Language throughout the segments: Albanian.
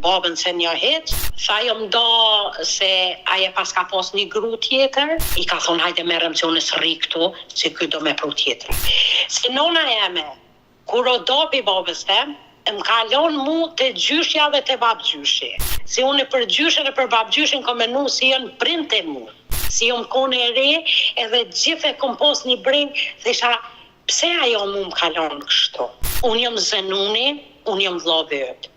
babën se një heq, tha jo mdo se aje pas ka pos një gru tjetër, i ka thonë hajde merrem që unë s'rri këtu, se ky do me pru tjetër. Se nona jeme, kur o dopi babës tem, më kalon mu të gjyshja dhe të babgjyshi. Si unë për gjyshen e për babgjyshin kom menu si janë prind të mu. Si jom kone e re, edhe gjithë e kom pos një brin, dhe isha, pse ajo mu më kalon kështu? Unë jom zënuni, unë jom vllovët.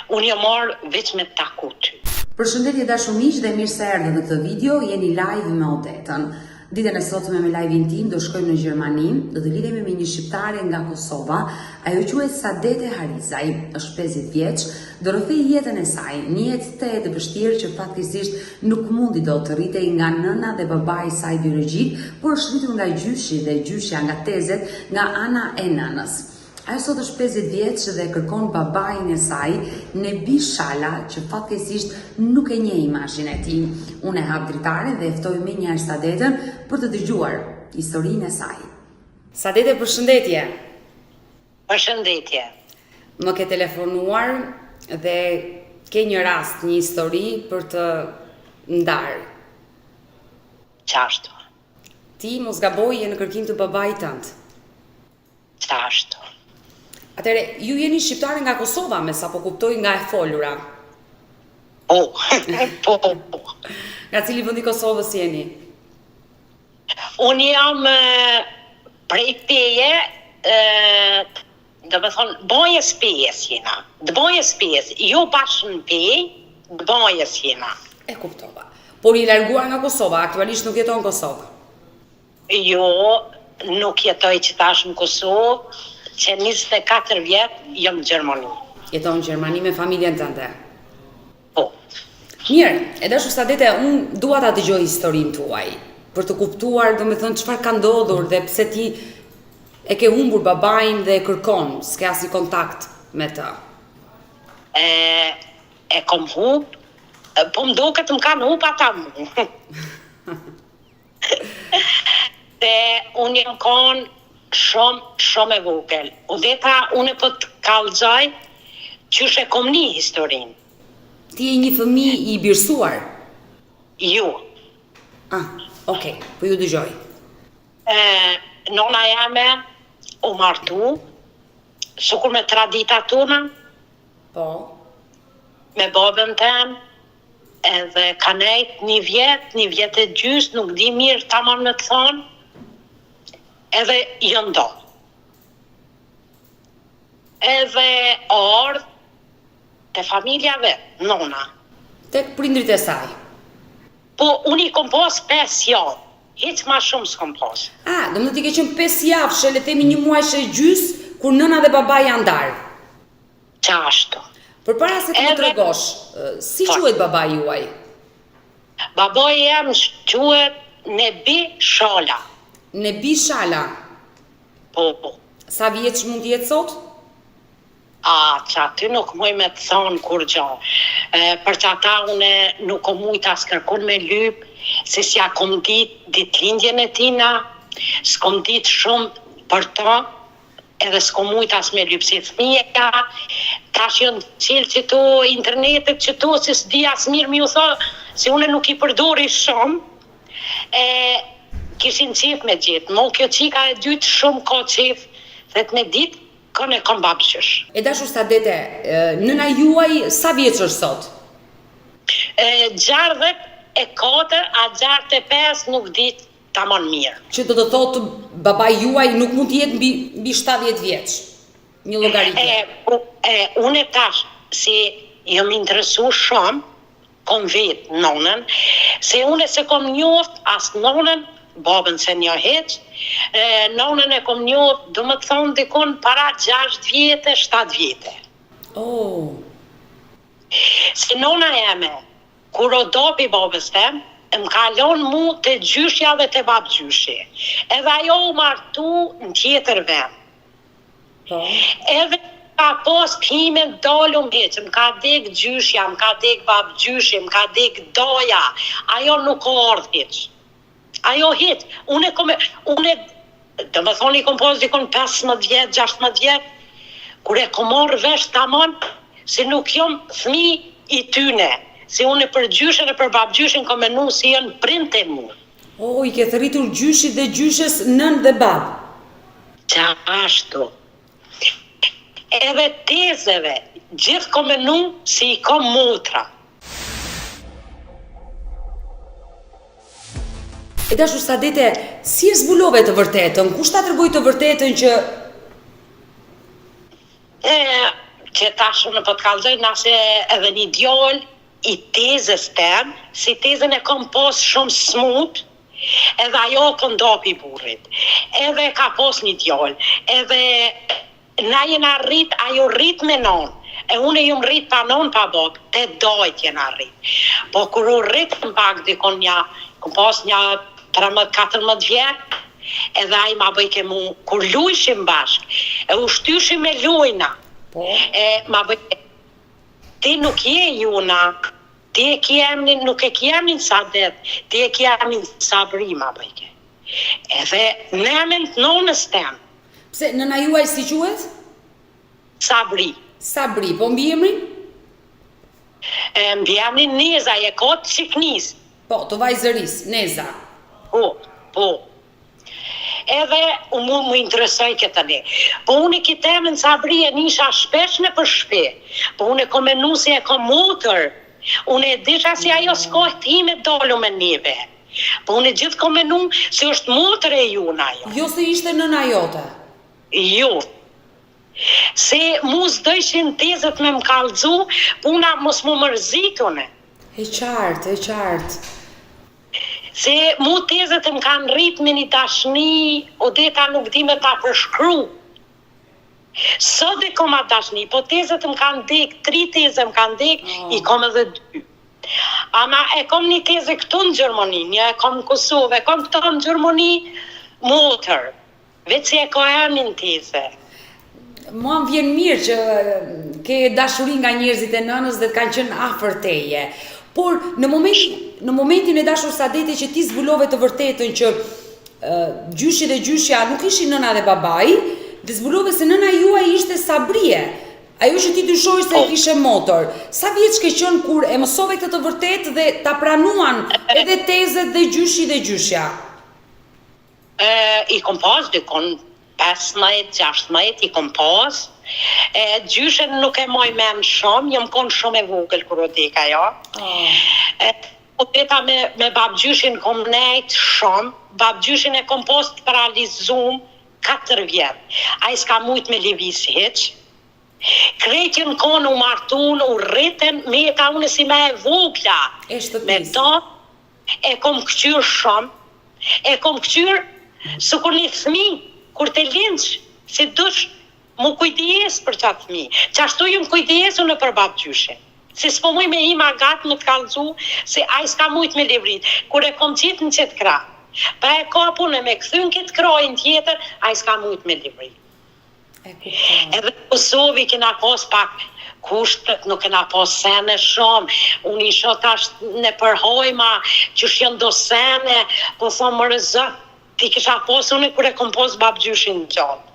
Unë jom marrë veç me taku ty. Përshëndetje dashur miq dhe mirë se erdhët në këtë video, jeni live me Odetën. Ditën e sotme me live-in tim do shkojmë në Gjermani, do të lidhemi me një shqiptare nga Kosova. Ajo quhet Sadete Harizaj, është 50 vjeç, do rrëfej jetën e saj, një jetë të e vështirë që fatkeqësisht nuk mundi dot të rritej nga nëna dhe babai i saj biologjik, por është rritur nga gjyshi dhe gjyshja nga tezet nga ana e nënës. Ajo sot është 50 vjeç dhe kërkon babain e saj, Nebi Shala, që fatkeqësisht nuk e njeh imazhin e tij. Unë e hap dritaren dhe e ftoj me një Sadetën për të dëgjuar historinë e saj. Sadete, përshëndetje. Përshëndetje. Më ke telefonuar dhe ke një rast, një histori për të ndarë. Qashtu. Ti mos gaboj je në kërkim të babait tënd. Qashtu. Atëre, ju jeni shqiptare nga Kosova, me sa po kuptoj nga e folura. Po, po. Nga cili vend i Kosovës jeni? Unë jam prej peje, do me thonë, bajës pejes jena. Dëbajës pejes, jo bashkë në pej, dëbajës jena. E kuptova. Por i larguar nga Kosova, aktualisht nuk jeton në Kosovë. Jo, nuk jetoj që tash në Kosovë, që 24 vjetë jam në Gjermani. Jeton në Gjermani me familjen tënde. Po. Mirë, e dashur Sadete, unë dua ta dëgjoj historinë tuaj, për të kuptuar, domethënë, çfarë ka ndodhur dhe pse ti e ke humbur babain dhe e kërkon, s'ke asnjë kontakt me të. E kom humb, po më duket më kanë humb ata mu. Dhe unë jam konë shumë e vogël. Odeta, unë po të kallëzoj qysh e kom një historinë. Ti je një fëmijë i birsuar? Jo. Okej, po ju dëgjoj. Nona jame u martu, sukur me tradita tona, Po. me babën tem, edhe ka nejt një vjet e gjys, nuk di mirë tamam me të thonë, edhe jo ndo. Edhe ardh te familjave, nona. Tek prindrit e saj. Po, unë i kom pas 5 javë, hiç ma shumë s'kom pas. Do më ti ke qenë 5 javë, le të themi një muajsh e gjys, kur nëna dhe babai janë ndarë. Qashtu. Përpara se të më tregosh, si quhet babai juaj? Babai jam quhet Nebi Shala. Nebi Shala. Po. Sa vjeç mund të jetë sot? Që aty nuk muj me të thonë kur gjo. Për që ata une nuk kom mujt as kërkun me lyp, se si a kom dit lindjen e tina, s'kom dit shumë për ta, edhe s'kom mujt as me lyp, si fëmija, tash jënë qilë që tu internetet që tu, se s'di as mirë mi u tho, se une nuk i përdori shumë, kishin qif me gjithë, mo kjo qika e dytë shumë ka qif, dhe të me ditë, kënë e kënë babëshësh. E dashur Sadete, nëna juaj sa vjeç është sot? 64 a 65 nuk dit tamam mirë. Që do të thotë babai juaj nuk mund të jetë mbi 70 vjeç. Një llogaritje. Unë tash, si jam interesu shumë, kom vetë nonën, se unë se kom njoft as nonën, babën se një heq, nonën e kom njoft, do më të thonë dikon para 6 vjetë, 7 vjetë. Se nona jeme, kur o dopi babës tem, më kalon mu të gjyshja dhe të babgjyshi. Edhe ajo u martu në tjetër vend. Edhe ka pos pimen dalë më ka dek gjyshja, më ka dek babgjyshi, më ka dek doja, ajo nuk ardhë heq. Ajo hit, unë do më thoni kom pos dikon 15 vjetë, 16 vjetë, kur e kom marrë vesh tamon, se nuk jom fëmi i tyne, se unë për gjyshen e për babgjyshen kom menu si janë printe mu. O, i ke thërritur gjyshit dhe gjyshes nën dhe bab. Qa ashtu. Edhe tezeve, gjithë kom menu si i kom motra. E dashur Saadete, si e zbulove të vërtetën? Kush ta tregoi të vërtetën që që tash unë po të kallëzoj nase edhe një djallë i tezës tem, si tezën e kom pas shumë smut, edhe ajo këndopi burrit. Edhe ka pas një djallë, edhe na jena rrit, ajo rrit me non. E unë jom rrit pa non pa bab, te dojt jena rrit. Po kur u rrit në pak dikon kom pas një 13-14 vjet, edhe ai ma bëjke mu, kur lujshim bashk, e u shtyshim me lujna. po? Ma bëjke, ti nuk je juna, ti e kjemnin, nuk e kjemnin Saadet, ti e kjemnin Sabri, ma bëjke. Edhe në emën të nonës tem, Pse nëna juaj si quhet? Sabri. Sabri, po mbi emrin? Mbi emrin Neza, e kotë qiknis. Po, të vajzëris, Neza. Po. Edhe mu interesoj këtë ne. Po unë i kitemën Sabri e nisha shpesh në për shpe. Po unë e kom menu si e kom motër. Unë e disha si ajo s'kohet time dolu me neve. Po unë e gjithë kom menu si është motër e juna ajo. Jo se ishte nëna jote. Jo. Se mu s'dojshin tezët me më kallëzu, puna mos mu mërzitune. E qartë. Se mu tezët më kanë rrit me një dashni, o deta nuk di me ta përshkru. Sot e koma dashni, po tezët më kanë dek, 3 tezë më kanë dek, i kom edhe 2. Ama e kom një tezë këtu në Gjermani, një e kom në Kosovë, e kom këtu në Gjermani, motër. Veç si e ko emin tezë. Mua më vjen mirë që ke dashuri nga njerëzit e nënës dhe të kanë qenë afër teje. Por në momentin e dashur Saadete që ti zbulove të vërtetën që gjyshi dhe gjyshja nuk ishin nëna dhe babai, dhe zbulove se nëna juaj ishte Sabrie, ajo që ti dyshoj se e kishe motor. Sa vjeç ke qenë kur e mësove këtë të vërtetë dhe ta pranuan edhe tezet dhe gjyshi dhe gjyshja? I kom pas dikon 15-16 i kom pas. Gjyshen nuk e moj men shumë, jam konë shumë e vogël kur o deka jo. O deta me babgjyshin kom nejt shumë, babgjyshin e kom pas të paralizum 4 vjet. A i s'ka mujt me levis heq. Kretjen konë u martun, u rriten, me ta unë si me e vogla. Me ta e kom këqyr shumë, e kom këqyr së kur një thmi, kur të linç, si dush mu kujdes për qatë fëmi. Qashtu ju më kujdesu në për babgjyshe. Se s'po muj me ima gatë më të kallëzu, se a i s'ka mujt me livrit. Kur e kom qitë në qëtë kra. Pa e ka punë me këthyn këtë krajnë tjetër, a i s'ka mujt me livrit. Edhe Kosovi kena pas pak kushtët, nuk kena pas sene shumë. Unë isho tash në përhojma, që shjën do sene, po thonë më rëzët, ti kisha pas unë kur e kom pas babgjyshin në gjallë.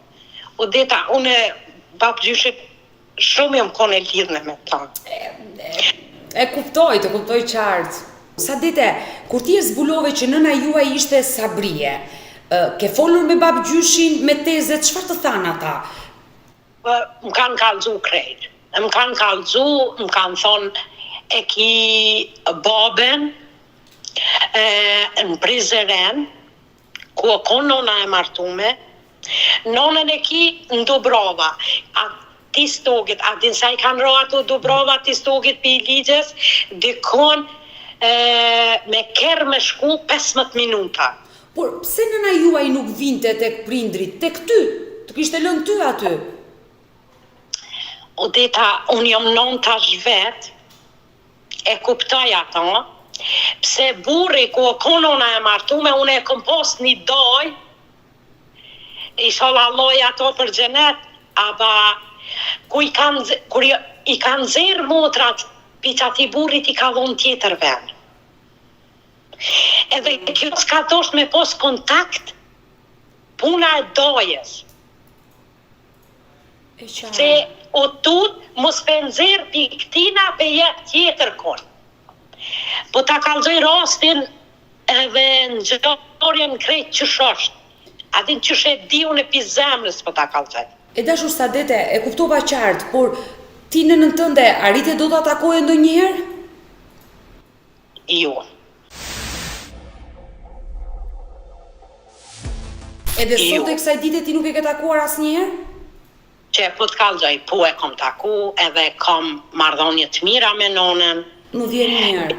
O deta, unë babgjyshit shumë jam kone lidhne me ta. E kuptoj qartë. Saadete, kur ti e zbulove që nëna juaj ishte Sabrie, ke folur me babgjyshin, me tezet, çfarë të thanë ata? Më kanë kallëzu krejt. Më kanë kallëzu, më kanë thonë e ki baben në Prizren, ku o konë nona e martume, nonën e ki në Dubrova, ati stogit, atin sa i kanë ro ato Dubrova, ati stogit për i ligjes, dikon me kërë me shku 15 minuta. Por, pse nëna juaj nuk vinte tek prindrit, tek ty, të kishte lënë ty aty? O deta, unë jom 9 tash vet, e kuptoj ato, pse burri ku o konona e martume, unë e kom pas një doj, isholla loj ato për xhenet, aba kur i kanë zerë motrat, piç ati burrit i ka dhonë tjetër ven. Edhe kjo s'ka dosht me pos kontakt, puna e dojes. Se o tut, mos pënzer për këtina për jetë tjetër konë. Po ta kalzoj rastin edhe në gjëtorjen krejt që shosht. Adin që she di unë e pi zemrës po ta kalzoj. E dashur Sadete, e kuptova qartë, por ti në nënën tënde arrite do të atakoje ndonjëherë? Jo. Edhe sot e kësaj dite ti nuk e ke takuar asnjëherë? Që po të kalzoj, po e kom taku, edhe kom marrëdhënie të mira me nonën. Më vjen mirë.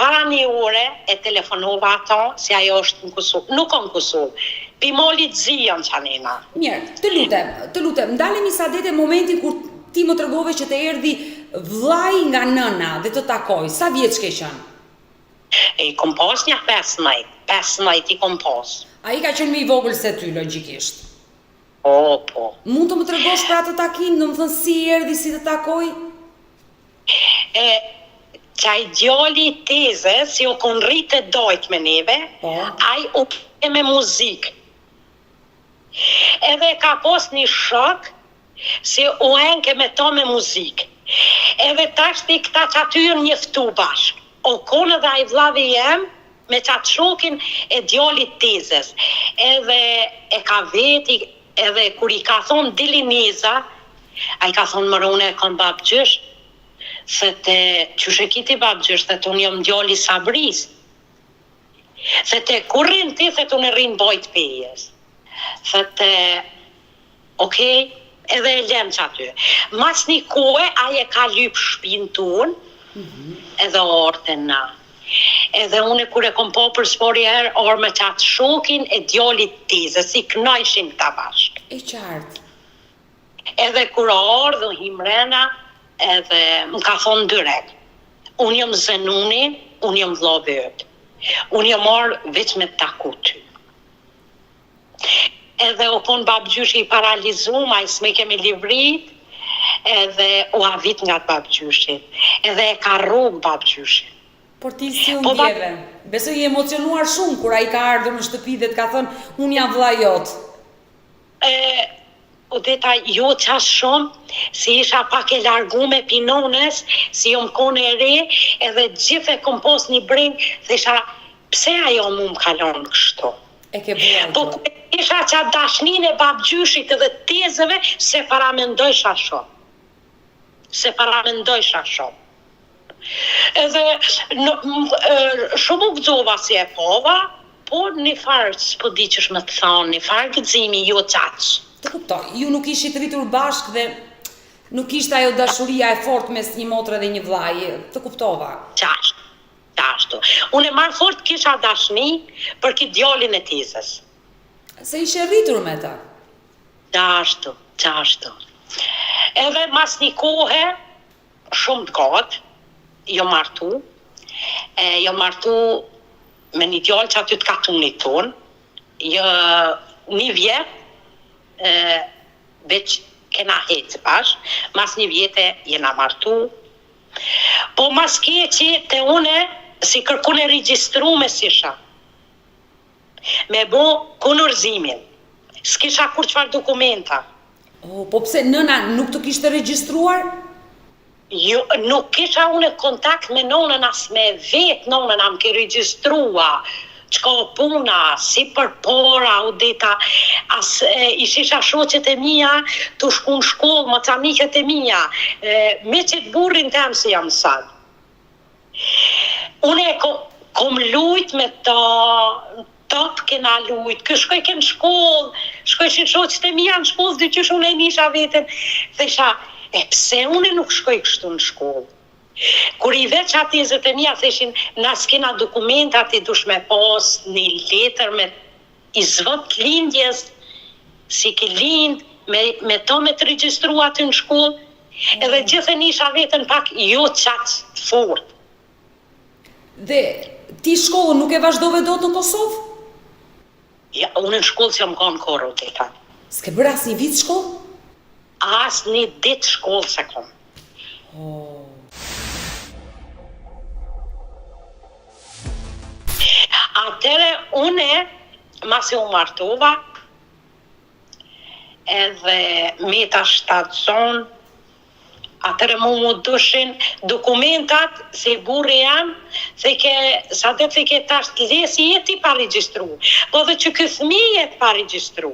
Para një ore e telefonova ato, si ajo është në Kosovë. Nuk kom Kosovë. Pimolit zion qanina. Mirë, të lutem, ndalemi Sadete momentin kur ti më tregove që të erdhi vllai nga nëna dhe të takoj. Sa vjeç ke qenë? E kom pas një 15 i kom pas. Ai ka qenë më i vogël se ty, logjikisht. Po. Mund të më tregosh për atë takim, domethënë si erdhi, si të takoj? Qaj djali teze, si o kon rritë dojt me neve, ai u ke me muzikë. Edhe ka pos një shok, si u enke me to me muzikë. Edhe tashti këta që atyën njëftu bashkë. O konë dhe ai vllavi jem, me qatë shokin e djali tezes. Edhe e ka veti, edhe kur i ka thonë Dilineza, ai ka thonë mërune e kon babë gjysh, se te qyshe kiti babë gjysh, se të unë jom djali Sabris. Se te kur rinë ti, se të unë rinë bojt pejes. Se te, okej, edhe e lem që aty. Mas një kohë, aje ka lyp shpinë tunë, edhe orten na. Edhe une kur e kom po për spori herë, orë me qatë shokin e djallit teze, si knajshin këta bashkë. E qartë. Edhe kur orë dhe himrena, edhe më ka thonë dyrek. Unë jam Zenuni, unë jam vllabet. Unë jam marrë veç me taku ty. Edhe o konë babgjyshi i paralizum, a i s'me kemi livrit, edhe u avit nga të babgjyshit. Edhe e ka rrugë babgjyshit. Por ti si u ndjeve? Besoj i emocionuar shumë kur ai ka ardhur në shtëpi dhe të ka thënë, unë jam vlla jot. Odeta, jo qash shumë, si isha pak e largume pinonës, si jo më kone e re, edhe gjithë e kom pos një breng, dhe isha, pse ajo mu më kalon kështu? E ke bërë. Po isha që dashnin e babgjyshit edhe tezeve, se paramendojsha shumë. Edhe shumë u gëzova si e pova, por një farë s'po di që shme të thonë, një farë gëzimi jo qaqë. Të kuptoj, ju nuk ishit rritur bashkë dhe nuk ishte ajo dashuria e fort mes një motre dhe një vllai, të kuptova. Qashtu. Unë e marrë fort kisha dashni për këtë djalin e tezës. Se ishe rritur me ta? Qashtu. Edhe mas një kohë, shumë të gatë, jo martu me një djallë që aty të katunit tonë, një vjetë, veç kena hecë bash, mas një vjetë jena martu, po mas keqi të une, si kërkun e regjistru me sisha, me bo kunurzimin, s'kisha kur qfar dokumenta. Po pse nëna nuk të kishte regjistruar? Jo, nuk kisha une kontakt me nonën as me vetë nonën am ke regjistrua, qka puna, si për pora, Odeta, as ishisha shoqet e mija të shku në shkollë, më të amiket e mija, me qëtë burrin të em si jam sad. Une kom lujt me ta, top kena lujt, kë shkoj ke në shkollë, shkojshin shoqet e mija në shkollë, dhe qysh une nisha vetën, dhe isha, e pse une nuk shkoj kështu në shkollë? Kur i veç atizet e mija, theshin, na s'kena dokumentat i dush me pas një letër me i zvot lindjes, si ki lind, me to me të regjistru aty në shkollë, edhe gjithë nisha vetën pak jo qatë të fort. Dhe ti shkollën nuk e vazhdove do të në Kosovë? Ja, unë në shkollë që më konë korë, Odeta. S'ke bërë as një vit shkollë? As një ditë shkollë se kom. Atere une, masi u martova, edhe meta shtatëson, atëre mu dushin dokumentat se burri jam, sa dhe se ke tash të lesi jeti pa regjistru, po dhe që ky fëmijë jetë pa regjistru.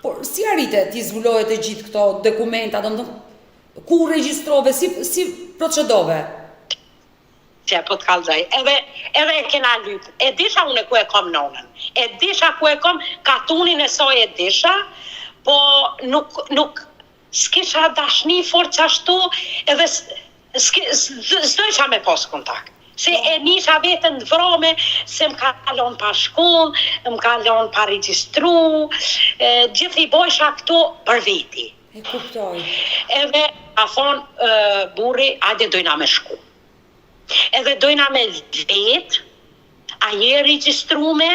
Por si arritet t'i zbulohet e gjithë këto dokumenta, ku regjistrove, si procedove? Që po të kalzoj, edhe e kena lypë, e disha unë ku e kom nonën, e disha ku e kom katunin e soj e disha, po nuk s'kisha dashni fort qashtu, edhe s'dojqa me pas kontakt. Se e nisha vetën të vrome, se më kalon pa shkoll, më kalon pa regjistru, gjithë I bojsha këto për veti. E kuptoj. Edhe a thonë burri, ajde dojna me shku. Edhe dojna me vetë, a je regjistrume,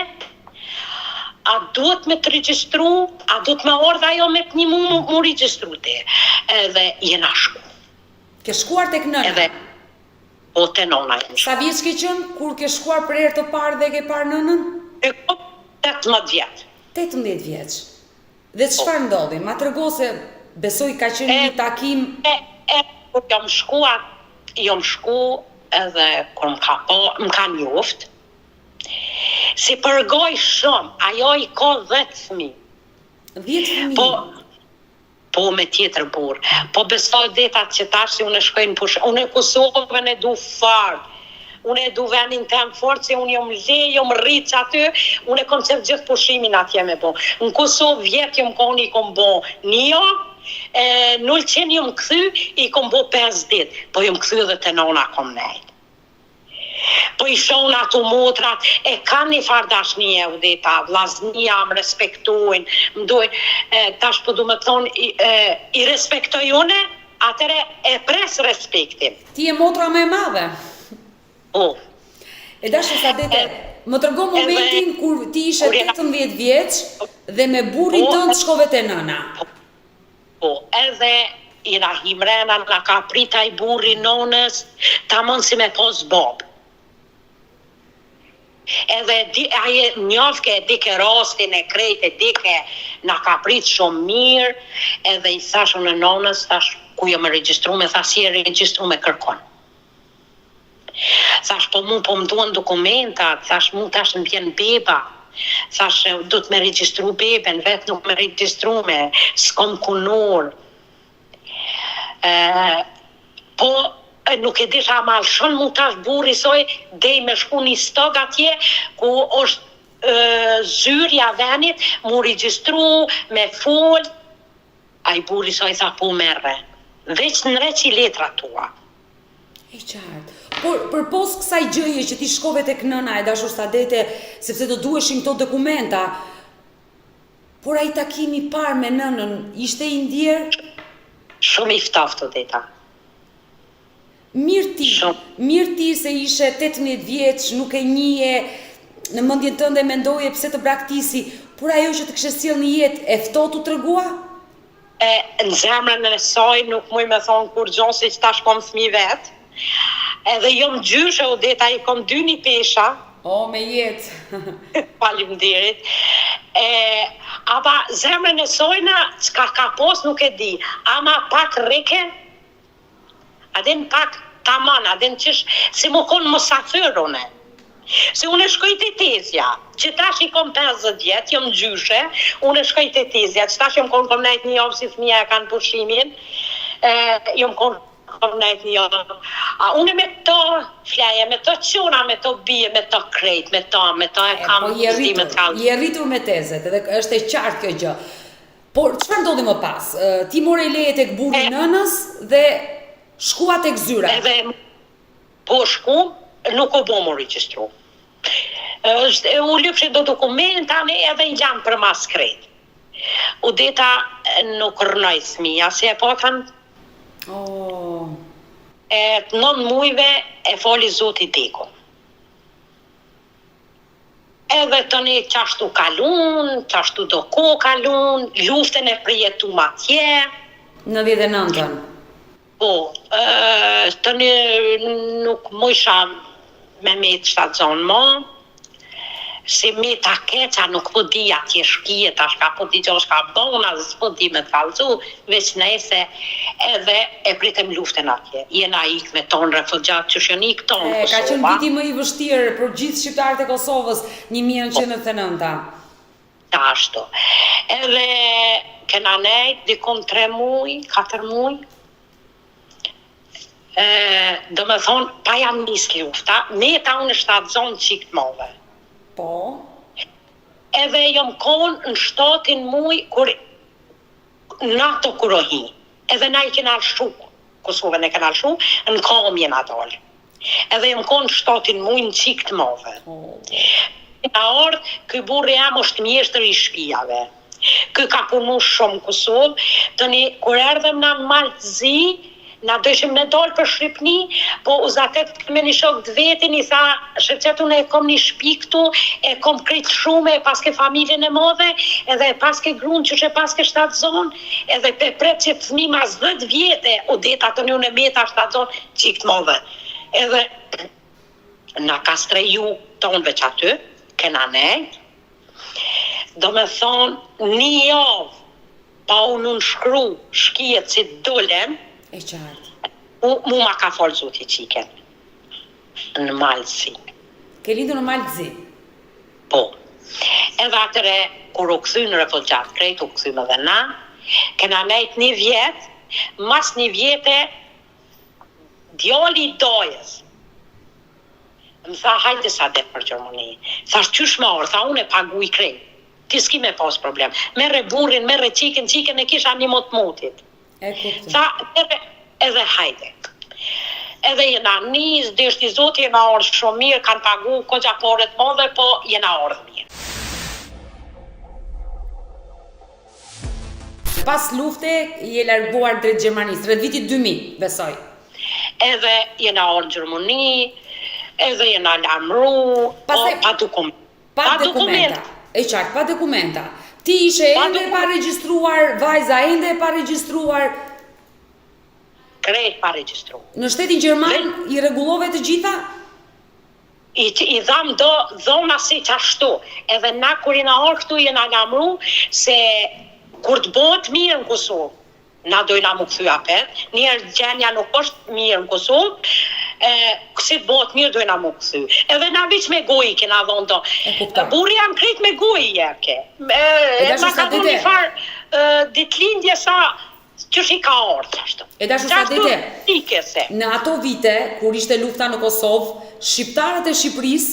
a duhet me të regjistru, a duhet me ardha jo me të një mu regjistru te. Edhe jena shku. Ke shkuar tek nëna? Edhe po te nona jenë shku. Sa vjeç ke qenë kur ke shkuar për herë të parë dhe ke parë nënën? E kom 18 vjetë. 18 vjeç. Dhe çfarë ndodhi? Ma trego se besoj ka qenë një takim... Kur jom shku edhe kur më ka njoft, si përgoj shumë, ajo I ka 10 fëmijë. 10 fëmijë? Po me tjetër burë. Po besoj detat që tash si unë shkojnë pushim. Unë Kosovën e du fort. Unë e du venin tem fort, se unë jom le, jom rritë aty, unë e kom qëtë gjithë pushimin atje me bo. Në Kosovë vjetë jom koni I kom bo një, 0 jom këthy, I kom bo 5 dit. Po jom këthy dhe të nona kom nejtë. Po I shonë ato motrat, e kanë një farë dashnie u deta, vllaznia më respektojnë, më dojnë, tash po du me thonë, I respektoj une, atëre e pres respektin. Ti e motra me madhe? Po. E dashë sa dete, më tërgo momentin kur ti ishe 18 vjeç dhe me burrin tënd shkove te nëna. Po, edhe Ina himrena na ka prita I burri nonës, ta mund si me pos bob. Edhe aje njofke e dike rastin e krejt e dike na ka prit shumë mirë, edhe I thash unë nonës, thash ku jo me regjistru me, thash si e regjistru me kërkon. Thash po mu po më duan dokumentat, thash mu tash më vjen beba, thash du të me regjistru beben, vetë nuk me regjistru me, s'kom kunur. Po nuk e disha malë shumë mu tash burri soj dej me shku një stog atje ku është zyrja venit mu regjistru me fol a I burri soj tha po merre veç në reqi letra tua. E qartë. Por për pos kësaj gjëje që ti shkove tek nëna e dashur Sadete, sepse do duheshin këto dokumenta, por ai takimi I parë me nënën ishte I ndjerë? Shumë I ftoftë deta. Mirë ti se ishe 18 vjeç, nuk e njije, në mendjen tënde mendoje pse të braktisi, por ajo që të kishte sjell në jetë e ftohtë u tregua? Në zemrën e saj nuk muj me thonë kur gjon se që tash kom fëmijë vet. Edhe jom gjyshe u deta I kom 2 një pesha. O, me jetë. Faleminderit. Aba zemrën e sojna çka ka pos nuk e di. Ama pak reke, adin pak taman, adin qësh, si më konë mosafir une. Se unë shkoj të tezja, që tash I kom 50 vjetë, jom gjyshe, unë shkoj të tezja, që tash jom konë kom nejt një javë si fëmija e kanë pushimin, jom konë kom nejt një javë. Unë me to fleje, me to quna, me to bie, me to krejt, me to e kam stimet kalë. Je rritur me tezet, edhe është e qartë kjo gjë. Por, çfarë ndodhi më pas? Ti more leje tek burri nënës dhe shkua tek zyra. Edhe po shku, nuk o bo më regjistru. U lypshin do dokumenta edhe I lam për mas krejt. U deta nuk rënoj fëmija, se e patën e 9 mujve e foli Zoti Deko. Edhe të një qashtu kalun, qashtu do ko kalun, luftën e përjetu ma tje. Në 19-ën. Po, të një nuk mujsha me të shtatë zonë ma, si me ta keqa nuk po di atje shkije, tash ka po di gjosh ka bona, dhe s'po di me t'kallzu, veç nese edhe e pritëm luftën atje. Jena ik me ton refugjat që shën ik ton Kosova. Ka qenë viti më i vështirë për gjithë shqiptarët e Kosovës 1999. Ashtu. Edhe kena nejt dikon 3 muj, 4 muj. Do me thonë, pa janë nis lufta, me ta unë 7 zonë qikë t'move. Po? Edhe jom konë në 7 muj, kur NATO kurohi. Edhe na i kena lëshu, Kosovën e kena lëshu, në kom jena dalë. Edhe jom konë 7 muj në qikë t'move. Në orë, këj burri jam është mjeshtër i shpijave. Këj ka punu shumë Kosovë, tëni, kur erdhem na në Maltëzi, na dëshim në dolë për Shqipni, po uzatet me një shok të vetin, i tha, shëqetun e kom një shpi këtu, e kom kritë shume, paske familjen e modhe, edhe paske grunë që që paske 7 zonë, edhe pe pret që të fmi mas 10 vjete, u deta të një në meta 7 zonë që të modhe. Edhe na ka streju tonëve që aty, kena nejt, do me thonë, një javë, pa unë në shkru, shkijet që të dolen, e qartë. Mu ma ka folë zuti qiken. Në Malësi. Ke lindur në Malëzi? Po. Edhe atëre, kur u këthy në refugjat, krejt u këthym edhe na, kena nejt 1 vjet, mas 1 vjete, djali i dojës. Më tha, hajde sa det për Gjermani. Thash, qysh marë, tha, unë e pagu i krejt. Ti s'ki me pas problem. Merre burin, merre qiken e kisha një mot-motit. E kuptoj. Tha, edhe hajde. Edhe jena nis, deshti zoti, jena orë shumë mirë, kanë pagu kogja poret modhe, po jena orë mirë. Pas lufte, je larguar drejt Gjermanisë, rreth vitit 2000, besoj. Edhe jena orë Gjermani, edhe jena lamru, pa dokumenta. Pa dokumenta. E qartë, pa dokumenta. Ti ishe ende pa regjistruar, vajza ende pa regjistruar. Krejt pa regjistruar. Në shtetin Gjerman i rregullove të gjitha? I dham do dhona si qashtu. Edhe na kur jena orë këtu jena lamru, se kur të bëhet mirë në Kosovë, na dojna mu këthy apet, njerë gjenja nuk është mirë në Kosovë, si të bëhet mirë dojna mu këthy. Edhe na viq me gojë kena dhonë do. Burri jam krejt me gojë jeke. Ma ka du një farë ditlindje sa që shi ka orë, ashtu. E dashu sa dete, në ato vite, kur ishte lufta në Kosovë, shqiptarët e Shqipërisë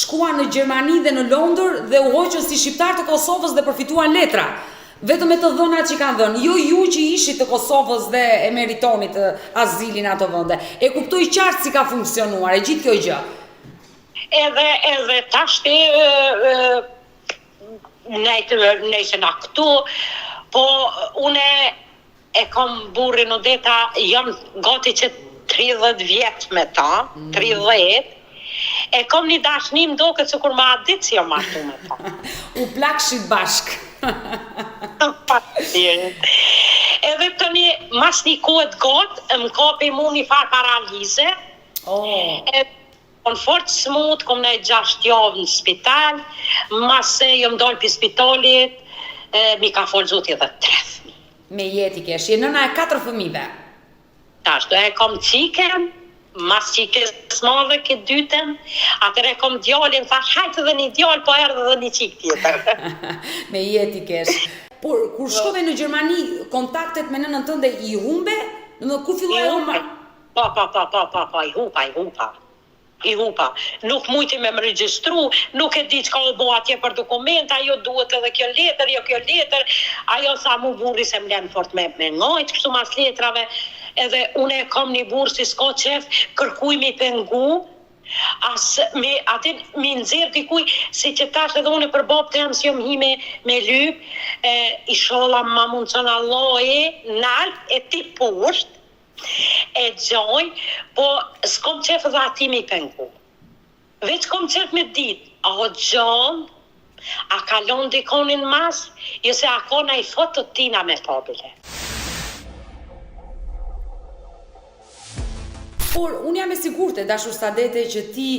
shkuan në Gjermani dhe në Londër dhe u hoqën si shqiptarë të Kosovës dhe përfituan letra. Vetëm e të dhënat që kanë dhënë, jo ju që ishit të Kosovës dhe e meritonit azilin ato vënde. E kuptoj qartë si ka funksionuar, e gjithë kjo gjë. Edhe tashti nejse na këtu, po une e kom burrin në deta, jam gati që 30 vjet me ta, 30, e kom një dashnim do këtë që kur ma ditë si jam martu me ta. U plakshit bashk. Edhe të një mas një kohët gotë, më kapi mu një farë paralize. Në fort smut, kom në 6 javë në spital, mas se jëm dollë për spitalit, mi ka folë zoti edhe 3 fëmi. Me jeti kesh, je nëna e 4 fëmive. Ashtu, e kom qiken, mas qikes madhe këtë dyten, atër e kom djallin, thash hajtë dhe një djall, po erdhe dhe një qik tjetër. Me jeti kesh. Por, kur shkove në Gjermani, kontaktet me nënën tënde i humbe? Në kur filloj e humba? I hupa. Nuk mujti me më regjistru, nuk e di çka u bo atje për dokumenta, ajo duhet edhe kjo letër, ajo sa mu burri se më len fort me ngajt, kështu mas letrave, edhe une e kom një burë si s'ka qef, kërkuj mi pengu, atin mi nëzirë dikuj, si që tash edhe une për bab të jam si jom hi me lyp, i shola ma mundë qënë Allah nalt e ti pusht, e gjoj, po s'kom qef edhe ati mi pengu. Veç kom qef me dit, a o gjall, a kalon dikonin mas, jo se a kona i foto tina me pabile. Por, unë jam e sigurte, dashur Sadete, që ti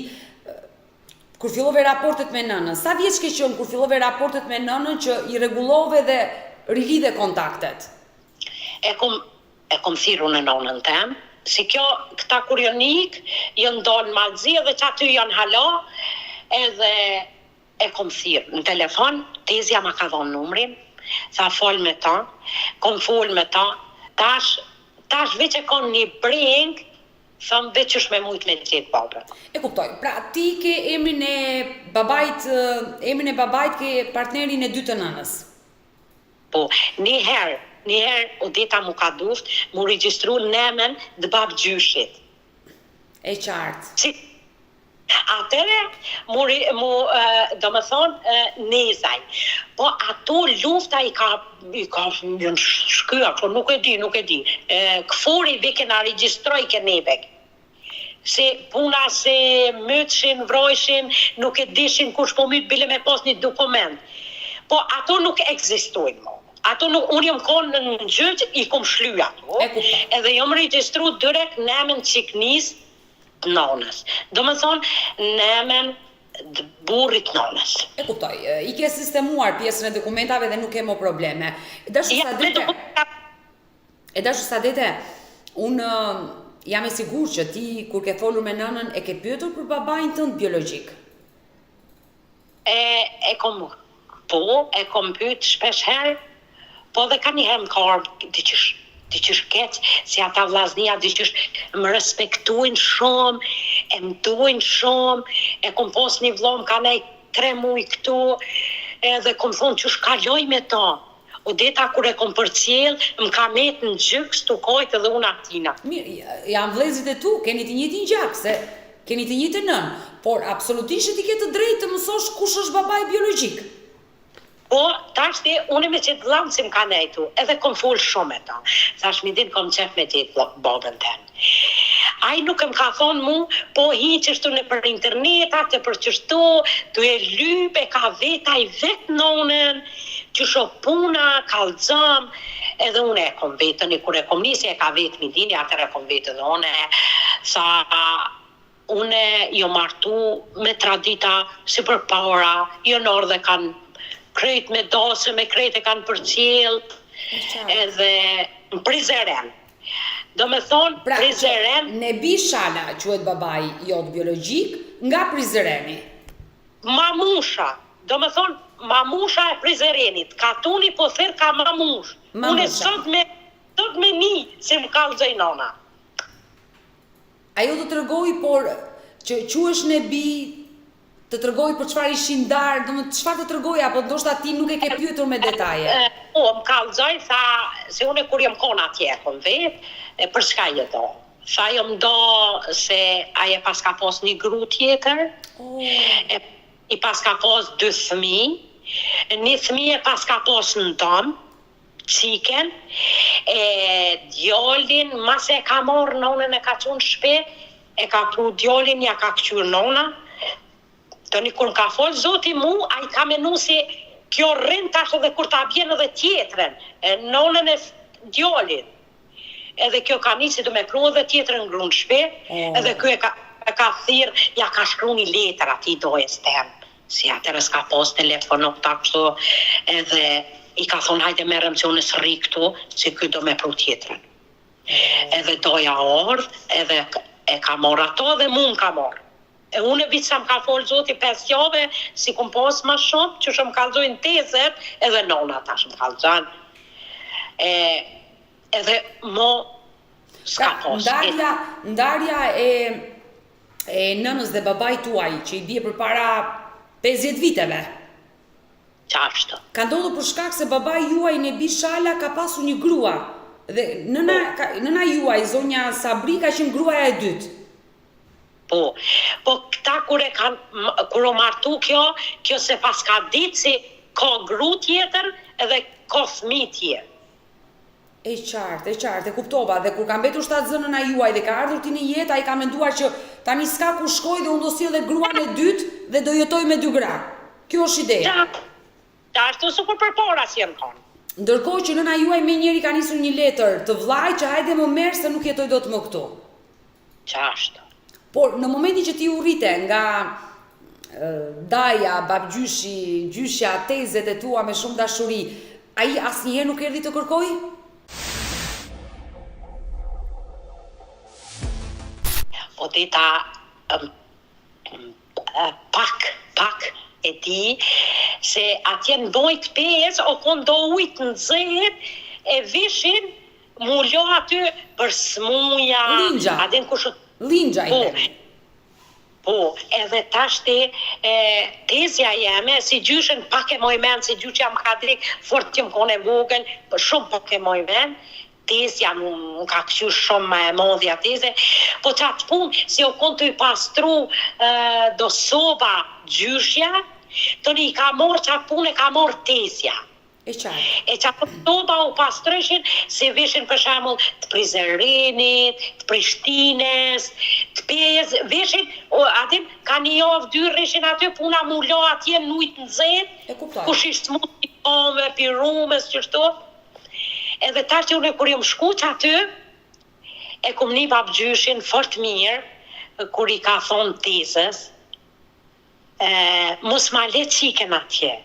Kur fillove raportet me nënën, sa vjeç ke qenë kur fillove raportet me nënën që i rregullove dhe rilidhe kontaktet? E kom thirru në nonën tem, si këta kur janë nik, janë ndonë malzi edhe që aty janë hala, edhe e kom thirë në telefon, Tezja ma ka dhonë numrin, tha fol me ta, kom fol me ta, tash veç e kom një breng, thëmë veç është me mujt me gjithë babën. E kuptoj, pra ti ke emrin e babait ke partnerin e dytë të nënës. Po, njëherë Odeta mu ka duft, mu regjistru në emën dë babë gjyshit. E qartë. Atëre, do më thonë, nezaj. Po ato lufta i ka shkya, po nuk e di. Këfori veke na regjistroj ke nebek. Se puna se mytshin, vrojshin, nuk e dishin kush po myt bile me pas një dokument. Po ato nuk ekzistojnë mo. Ato nuk, unë jam konë në gjyq, i kom shly ato. Edhe jam regjistru direkt në emën qiknis nonës. Do më thonë, në emën burrit nonës. E kuptoj, i ke sistemuar pjesën e dokumentave dhe nuk ke mo probleme. E dashu Sadete, unë jam e sigur që ti, kur ke folur me nënën, e ke pyetur për babain tënd biologjik? E kom pyet shpesh herë, po dhe ka një herë më karë, diqysh keq, si ata vllaznia diqysh më respektojnë shumë, e më dojnë shumë, e kom pos një vllom ka nej 3 muj këtu, edhe kom thonë qysh kaloj me ta. Odeta kur e kom përcjell, më ka met në gjyk stukojt edhe unë atina. Mirë, janë vëllezrit e tu, keni të njëjtin gjak, se keni të njëjtën nën, por absolutisht ti ke të drejtë të mësosh kush është babai biologjik. Po, tashti, unë me qëtë vllamë si më ka nejtu, edhe kom fol shumë e ta. Thash, mi din kom qef me gjithë babën ten. Ai nuk më ka thonë mu, po hi qështu në për internetat, të për qështu, të e lype, ka vetaj vetë nonën, që shok puna, kalzëm, edhe unë e kom vetën, kur e kom nisi e ka vetë mi dini, atër e kom vetë dhe une, sa une jo martu me tradita si për para, jo nërë dhe kanë krejt me dosë, me krejt e kanë përcjell, edhe në Prizren. Do me thonë, Prizren... Nebi Shala, quhet babai jot biologjik, nga Prizreni. Mamusha, do me thonë, mamusha e Prizrenit, katuni po thirë ka mamush. Unë sot me një, se më kallëzoj nona. Ajo të tregoj, por që quhesh Nebi, të tregoj për çfarë ishin ndarë, çfarë të tregoj, apo ndoshta ti nuk e ke pyetur me detaje? Po, më kallëzoj, tha, se unë kur jam kon atje, kom vetë, për çka je do? Tha, jam do se aje pas ka pas një gru tjetër, i pas ka pas 2 fëmijë, një fëmijë pas ka pas në dom, qiken, djallin, mas e ka marrë nonën e ka qunë shpe, e ka pru djallin, ja ka këqyr nona. Tani kur ka folë zoti mu, a i ka menu si kjo rrin tash edhe kur ta bjen edhe tjetrën, nonën e djallin. Edhe kjo ka nisi du me pru edhe tjetrën grunë shpe, edhe kjo e ka thirë, ja ka shkru një letër ati dojës tem. Si atër s'ka pas telefonok ta kështu, edhe i ka thonë hajde merrem që unë s'rri këtu, si kjo do me pru tjetrën. Edhe doja ardh, edhe e ka marrë ato dhe mu më ka marrë. E unë e vitë sa më ka folë zoti 5 jave, si kum pas ma shumë, që shumë kalzojnë tezet, edhe nona tash më kalzojnë. Edhe mo s'ka pas. Ndarja e nënës dhe babaj tuaj, që i bie për para 50 viteve. Qashtë. Ka ndodhur për shkak se babaj juaj Nebi Shala ka pasur një grua. Dhe nëna juaj, zonja Sabri, ka qenë gruaja e dytë. Po këta kur o martu kjo se pas ka ditë si ka gru tjetër edhe ka fëmijë tjetër. E qartë, e kuptova, dhe kur ka mbetur 7 zënën a juaj dhe ka ardhur ti në jetë, ai ka menduar që tani s'ka ku shkoj dhe unë do sjell edhe gruan e dytë dhe do jetoj me 2 gra. Kjo është ideja. Ashtu sikur përpara si janë kanë. Ndërkohë që nëna juaj me njëri ka nisur një letër të vllajt që hajde më merr se nuk jetoj dot më këtu. Qashtë. Por në momentin që ti u rrite nga Daja, babgjyshi, gjyshja, tezet e tua me shumë dashuri, ai asnjëherë nuk erdhi të kërkoj? Po dita pak e di se atje ndojt pes o kon do ujt në zet e vishin mu lo aty për smuja. Lingja. Adin kush Lingja i them. Po, edhe tashti tezja jeme, si gjyshen pak e moj men, si gjyshja më ka drek, fort që më kone vogël, për shumë pak e moj men, tezja më ka këshu shumë ma e modhja teze, po që atë pun, si o konë të i pastru do soba gjyshja, të një i ka morë që atë pun e ka morë tezja. E qartë. E që atë soba u pastrëshin, se vishin për shemull të Prizrenit, të Prishtines, të Pez, vishin, atim, ka një javë dy rrishin aty, puna mu lo atje në ujtë në zetë, kush ishtë mund të pome, pirumës, qështu. Edhe ta që unë kur jom shku që aty, e kum një babgjyshin fort mirë, kur i ka thonë tezës, mos ma le qiken atje.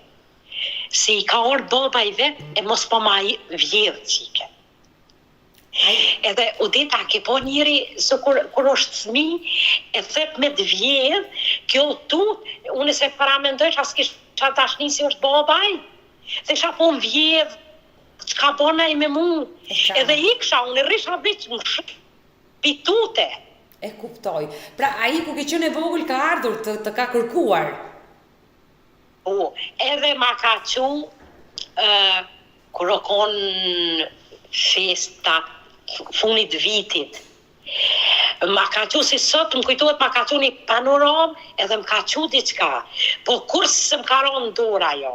Si i ka orë baba i vetë, e mos po ma vjedhë qike. Edhe u dita ke po njëri, së kur është smi, e thep me të vjedhë, kjo tut, unë se paramendojsh, as kisha tashni si është babaj, dhe isha po më vjedhë, që ka bona i me mu, edhe iksha, unë rrisha veç më pitute. E kuptoj. Pra, a i ku ke qenë e vogël ka ardhur të ka kërkuar? Po, edhe ma ka qu, kur o konë festa, funit vitit, ma ka qu si sot, më kujtohet ma ka qu një panoram, edhe më ka qu diçka, po kur së më ka ronë dora jo.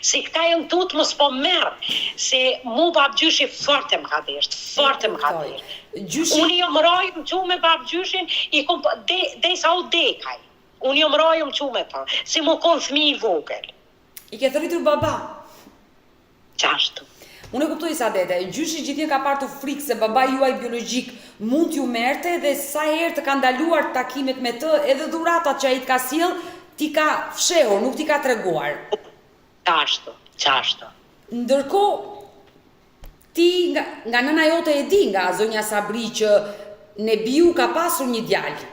Si këta e në tutë mos po merë, se mu babgjyshi forte më ka deshtë, forte më ka deshtë. Unë jo më rojë më qu me babgjyshin, dhe sa u dekaj. Unë jo më rojë më qu me ta, si mu konë thmi i vogël. I ke thëritur baba? Qashtu. Unë e kuptoj sa dete, gjyshi gjithje ka partu frikë se baba juaj biologjik mund t'ju merte dhe sa herë të ka ndaluar takimet me të edhe dhuratat që a i t'ka sjell, ti ka fshehur, nuk ti ka treguar. Qashtu. Ndërko, ti nga nëna jote e di nga zonja Sabri që Nebiu ka pasur një djalë,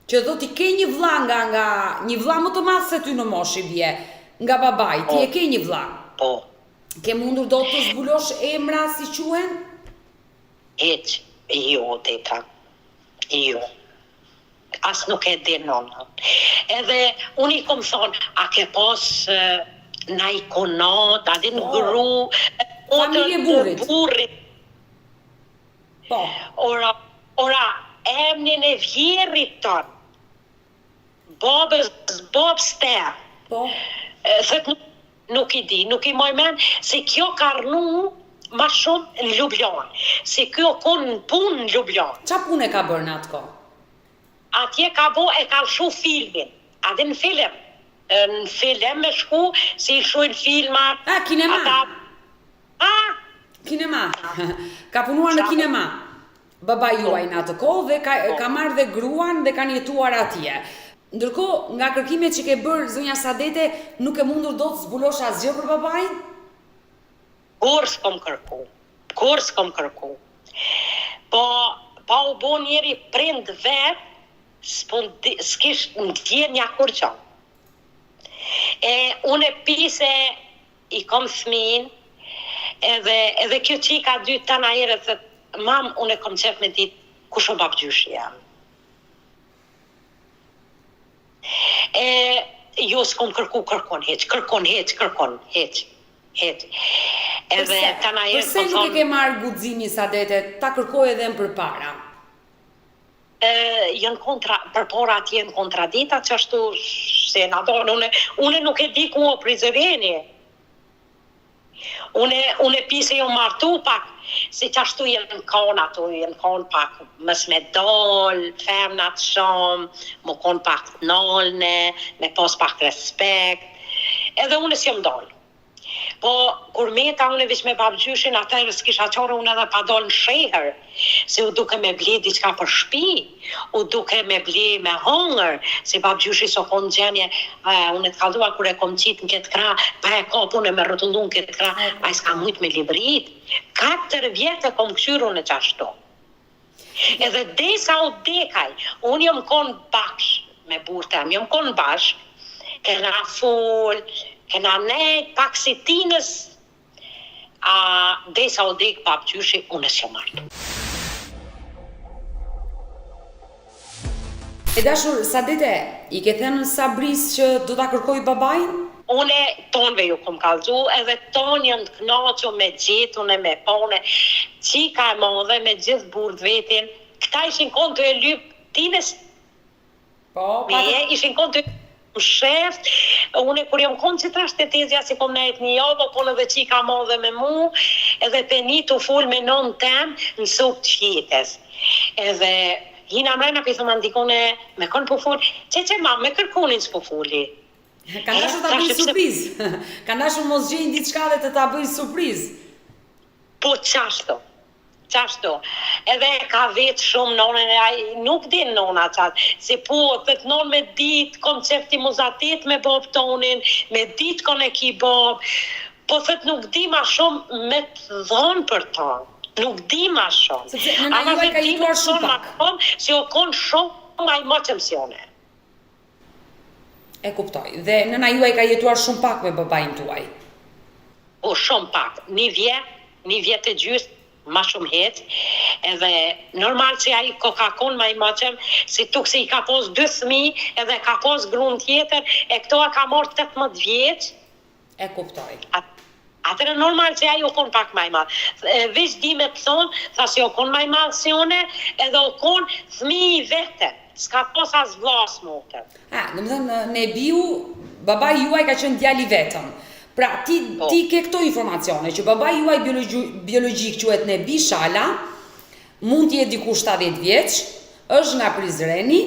që do t'i ke një vlla nga një vlla më të madh se ty në moshë bie, nga babai, ti e ke një vlla. Po. Ke mundur do të zbulosh emra si quhen? Jo, deta. Jo. As nuk e di nona. Edhe unë i kom thonë, a ke pas na ikonat, a din gru, familje burrit. Po. Ora, emnin e vjerit tonë, babës ter. Po. Thët nuk i di, nuk i moj men, se kjo ka rnu ma shumë në Ljubljan, se kjo konë në punë në Ljubljan. Qa punë e ka bërë në atë ko? Atje ka bo e ka lëshu filmin, adhe në film. Në film me shku, si i shujnë filmat. Kinema. Kinema. Ka punuar në kinema. Baba juaj në atë kohë dhe ka marrë dhe gruan dhe kanë jetuar atje. Ndërkohë, nga kërkimet që ke bërë, zonja Sadete, nuk e mundur do të zbulosh asgjë për babajin? Kur s'kom kërku. Po, pa u bo njeri prind vet, s'kish ndjenja kur qa. Unë e pise i kom fmin, edhe kjo qika dy të na ere thët, mam, unë e kom qef me dit, kush o babgjyshi jam. Jo s'kom kërkon heq. Edhe të na ere përse nuk e ke marrë guximin Sadete, ta kërkoj edhe më përpara? Përpara atje në kontradita që ashtu se në adonë, une nuk e di ku o Prizreni. Une pise jo martu pak, si që ashtu jenë konë pak mës me dollë, femnat shumë, më konë pak të nolne, me pos pak respekt, edhe une si jom dollë. Po, kur meta unë veç me babgjyshin, atëherë s'kisha qore unë edhe pa dol në sheher, se u duke me ble diçka për shtëpi, u duke me ble me hongër, se babgjyshi so kon gjenje, unë të kallua kur e kom qitë në këtë krah, pa e kap unë me rrotullu në këtë krah, a i s'ka mujt me librit. 4 vjetë kom këshyru në qashtu. Edhe desa u dekaj, unë jom kon baksh me burtem, jom kon bashk, kena fol, kena nejt, pak si tinës, desa u dek babgjyshi, unë s'jo martu. E dashur, Sadete, i ke thënë Sabris që do ta kërkoj babain? Une tonve ju kom kallzu, edhe ton janë të knaqu me gjetun e me pone, qika e modhe me gjithë burd vetin, këta ishin kon të e lyp tinës, ishin kon të shef, une kur jom kon që trash të tezja si kom nejt një javë, kon edhe qika modhe me mu, edhe të një të full me non tem në sup të shjetes. Edhe hina mrena për thëma ndikone me kon për full, që ma me kërkunin së për fulli. Ka dashur ta bëjë surpriz. Ka dashur mos gjejnë diçka dhe të ta bëjë surpriz. Po qashtu. Edhe ka vetë shumë nonën e ai, nuk din nona qatë, se po të non me dit, kom qefti muzatit me bob tonin, me dit kon e ki bob, po thët nuk di ma shumë me të dhonë për tonë, nuk di ma shumë. Sepse nëna juaj ka jetuar shumë pak. Se o kon shumë ma i moqëm si one. E kuptoj, dhe nëna juaj ka jetuar shumë pak me babain tuaj. Po shumë pak, një vjet e gjysë, ma shumë het, edhe normal që ai ko ka kon ma i moqem, si tuk se i ka pos 2 fëmij, edhe ka pos grun tjetër, e këto a ka morë 18 vjeç. E kuptoj. Atëre normal që ai o kon pak ma i madh. Veç di me të thonë, tha si o kon ma i madh si one, edhe o kon fëmij i vete, s'ka pos as vlas motër. Dhe më thënë, në Biu, baba juaj ka qenë djali vetëm. Pra, ti ke këto informacione, që baba juaj biologjik quhet Nebi Shala, mund t'jetë diku 70 vjeç, është nga Prizreni,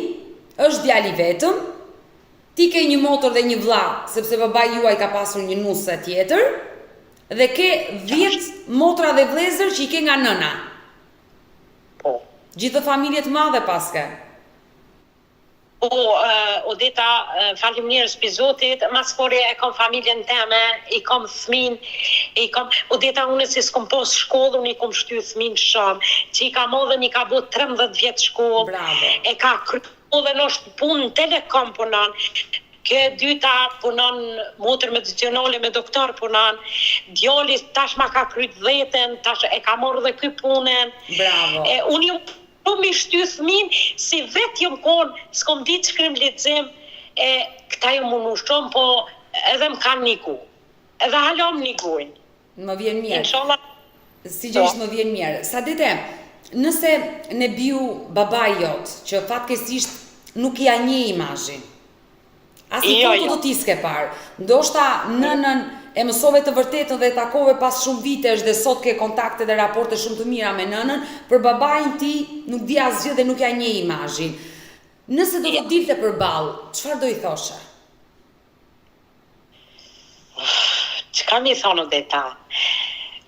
është djali vetëm, ti ke një motor dhe një vlla, sepse baba juaj ka pasur një nuse tjetër, dhe ke 10 motra dhe vlezër që i ke nga nëna. Po. Gjithë familje të madhe paske. Po, Odeta, falim njërës për Zotit, mas fore e kom familjen teme, i kom fëmin, Odeta, unë si s'kom pos shkollë, unë i kom shty fëmin shumë, që i ka modhen, i ka bot 13 vjetë shkollë, bravo. E ka kryu dhe nështë punë në Telekom punon, kë dyta punon motër medicinale me doktor punon, djali tash ma ka kryt 10, tash e ka morë dhe ky punën. Bravo. Unë ju mi shty thmin, si vetë jom konë, s'kom ditë shkrim lexim, këta jom munu shumë, po edhe më kanë niku. Edhe halom nikujnë. Më vjen mirë. Inshallah. Si gjë më vjen mirë. Sadete, nëse në Biu babaj jot, që fatkesisht nuk ja një imazhin, as një foto do t'i s'ke parë, ndoshta nënën e mësove të vërtetën dhe takove pas shumë vitesh dhe sot ke kontakte dhe raporte shumë të mira me nënën, për babain ti nuk di asgjë dhe nuk ja një imazhin. Nëse do të dilte përballë, çfarë do i thoshe? Çka mi thonë Odeta?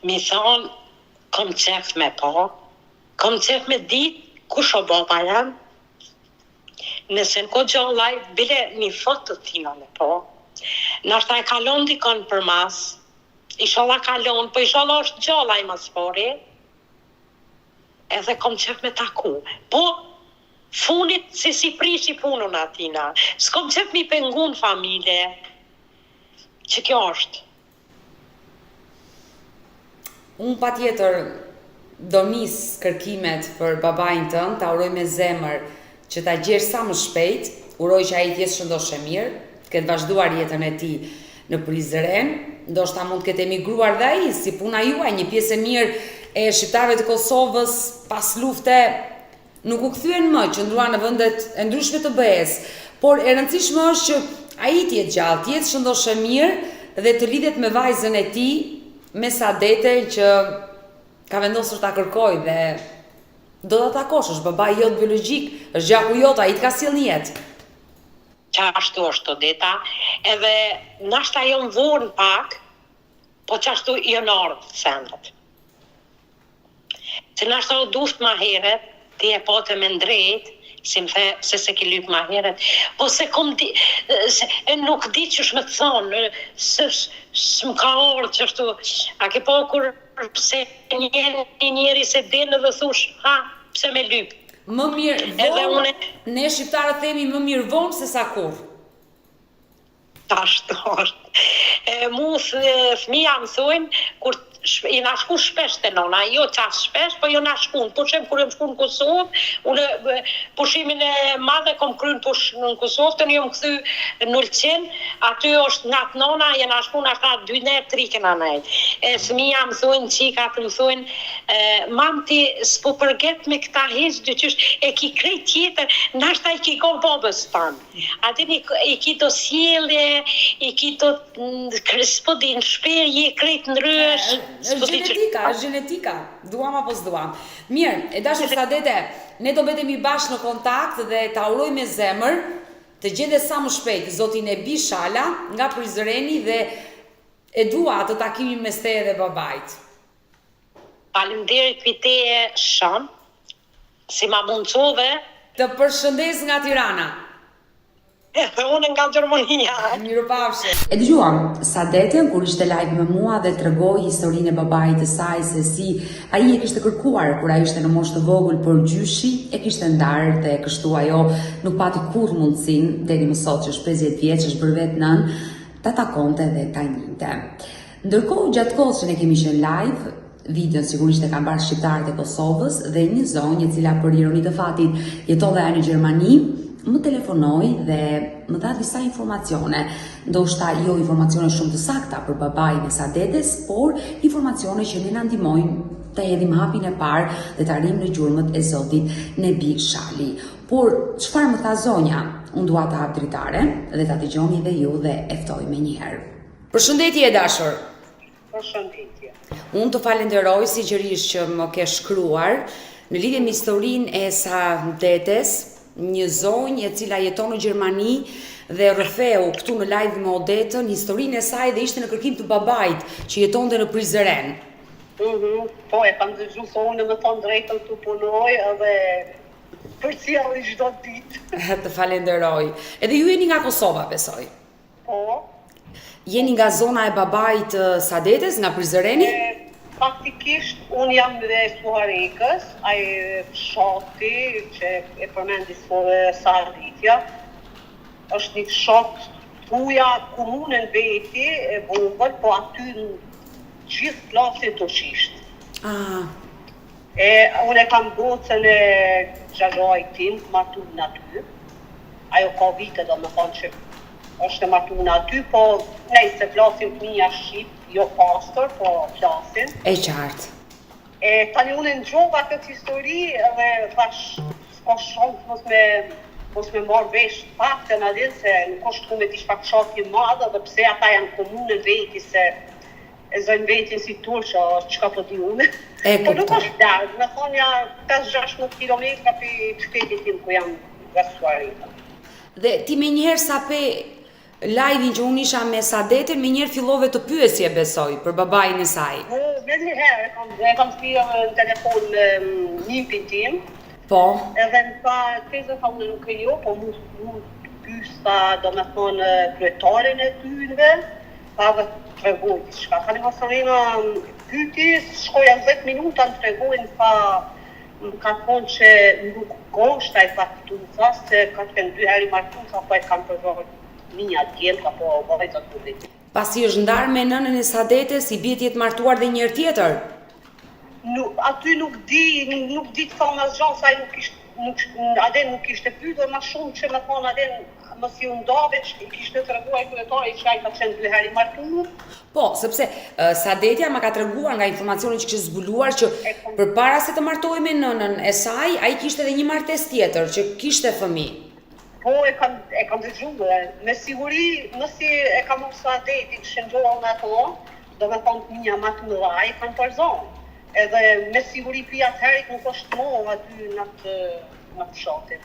Mi thonë, kom qef me po, kom qef me ditë kush o baba jam, nëse në ko gjollaj, bile një foto tina me po, nështë e kalon dikon për mas, ishallah kalon, po ishallah është gjollaj mas fori, edhe kom qef me taku. Po, funit si prishi punën atina, s'kom qef mi pengun familje, që kjo është. Unë pa tjetër do nis kërkimet për babain tënë, ta uroj me zemër që ta gjesh sa më shpejt, uroj që ai të jetë shëndoshë mirë, të ketë vazhduar jetën e tij në Prizren, ndoshta mund të ketë emigruar dhe ai, si puna juaj, një pjesë e mirë e shqiptarëve të Kosovës pas lufte nuk u kthyen më, qëndruan në vendet e ndryshme të BE-s, por e rëndësishme është që ai të jetë gjallë, të jetë shëndoshë mirë dhe të lidhet me vajzën e tij, me Sadete që ka vendosur ta kërkoj dhe do ta takosh, është babai jot biologjik, është gjaku jot, ai të ka sjellë në jetë. Ashtu është Odeta, edhe nashta jo më vorën pak, po qashtu i në ardhë sendet. Se nashta o dusht ma heret, ti e pote me ndrejt, si më the se ki lyp ma heret, po se nuk di që shme të thonë, së më ka orë që shtu, a ke po kur se njeri se delë dhe thush, ha, pse me lyp. Më mirë vonë, ne shqiptarët themi më mirë vonë se sa kur. Ashtu është. Mu fëmija më thujnë, kur i na shku shpesh të nona, jo qas shpesh, po jo na shkun. Po qem kur jem shku në Kosovë, unë pushimin e madhe kom kryen në Kosovë, të një më këthy në Ulqin, aty është natë nona, jena shku në ashta 2 net, 3 kena nejt. Fëmija më thujnë, qikat më thujnë, mam ti s'po përget me këta heq, dyqysh, e ki krejt tjetër, nashta i ki go bobës tanë. Atin i ki do sjellje, i ki do s'podin shperje, krejt ndrysh. Është gjenetika, duam apo s'duam. Mirë, e dashur Sadete, ne do betemi bashkë në kontakt dhe ta uroj me zemër të gjende sa më shpejt zotin Ebi Shala nga Prizreni dhe e dua të takimin mes teje dhe babait. Faleminderit piteje shumë, si ma mundcove. Të përshëndes nga Tirana. Unë nga Gjermania. Mirupafshim. E dëgjuam Sadeten kur ishte live me mua dhe tregoi historinë e babait të saj se si ai e kishte kërkuar kur ai ishte në moshë të vogël, por gjyshi e kishte ndarë dhe kështu ajo nuk pati kurrë mundësinë deri më sot që është 50 vjeç, është bërë vetë nën, ta takonte dhe ta njinte. Ndërkohë gjatë kohës që ne kemi qenë live, videon sigurisht e kanë bërë shqiptarët e Kosovës dhe një zonjë e cila për ironi të fatit jeton dhe në Gjermani, më telefonoi dhe më dha disa informacione, ndoshta jo informacione shumë të sakta për babain e Sadetes, por informacione që ne na ndihmojnë të hedhim hapin e parë dhe të arrijmë në gjurmët e zotit Nebi Shali. Por çfarë më tha zonja? Unë dua të hap dritare dhe ta dëgjoni dhe ju dhe e ftoj më një herë. Përshëndetje e dashur. Përshëndetje. Unë të falenderoj sinqerisht që më ke shkruar në lidhje me historinë e Sadetes, një zonjë e cila jeton në Gjermani dhe rrëfeu këtu në live me Odetën historinë e saj dhe ishte në kërkim të babait që jetonte në Prizren. Po, e kam dëgju se unë me thonë drejtën të punoj edhe për cilë çdo ditë. Të falenderoj. Edhe ju jeni nga Kosova, besoj. Po. Jeni nga zona e babait Sadetes, nga Prizreni? Faktikisht, unë jam dhe Suharekës, ai fshati që e përmendi Sarditja, është një fshat tuja komunën veti e vogël, po aty në gjithë plasin të shisht. Unë e kam gocën e xhalojt tim, martuar në aty. Ajo ka vite do me thonë që është e martuar në aty, po nejse plasin fëmija shqip, jo pastor, po plasin. E qartë. Tani unë ngjova këtë histori dhe thash, s'ka shumë mos me marrë vesh faktën adin se nuk është ku me t'i shpak shaki madhe dhe pse ata janë komunën veti se e zënë vetin si tur që qka po di unë. Po nuk është darë, me thonë ja 5-16 kilometra për shtetit tim ku jam nga Suarika. Dhe ti me njëherë sa pe live-in që unë isha me Sadetin, me njëherë fillove të pyesje besoj për babain e saj. Me njëherë, e kam shpirë në telefon me njipin tim. Po. Edhe në pa tezën fa unë nuk e jo, po mu të pysta do me thonë kryetarin e tynve, pa dhe të tregojnë diçka. Tani ma sërina pyti, shkoja 10 minuta në tregojnë pa më ka thonë që nuk goshta e faktu, thasë se ka të kënë 2 herë i martu, sa po e kam përgjojnë minja djemë, apo vajtë të të Pasi është ndarë me nënën e Sadetes, i bie jetë martuar dhe njërë tjetër? Aty nuk di të thonë asë gjonë, sa aden nuk ishte pytur ma shumë që me thonë aden më si undave që kishte të reguar kryetari që a i ka qenë 2 herë i martuar. Po, sepse Sadetja ma ka të reguar nga informacioni që kështë zbuluar që për para se të martoj me nënën e saj, a i kishte dhe një martes tjetër që kishte fëmi. Po, e kam dëgjuar. Me siguri, nësi e kam unë Sadeti që shëndohën ato, do me thonë një matë më laj, kanë përzonë. Edhe me siguri pia të herit nuk është mohë aty në të fshatit.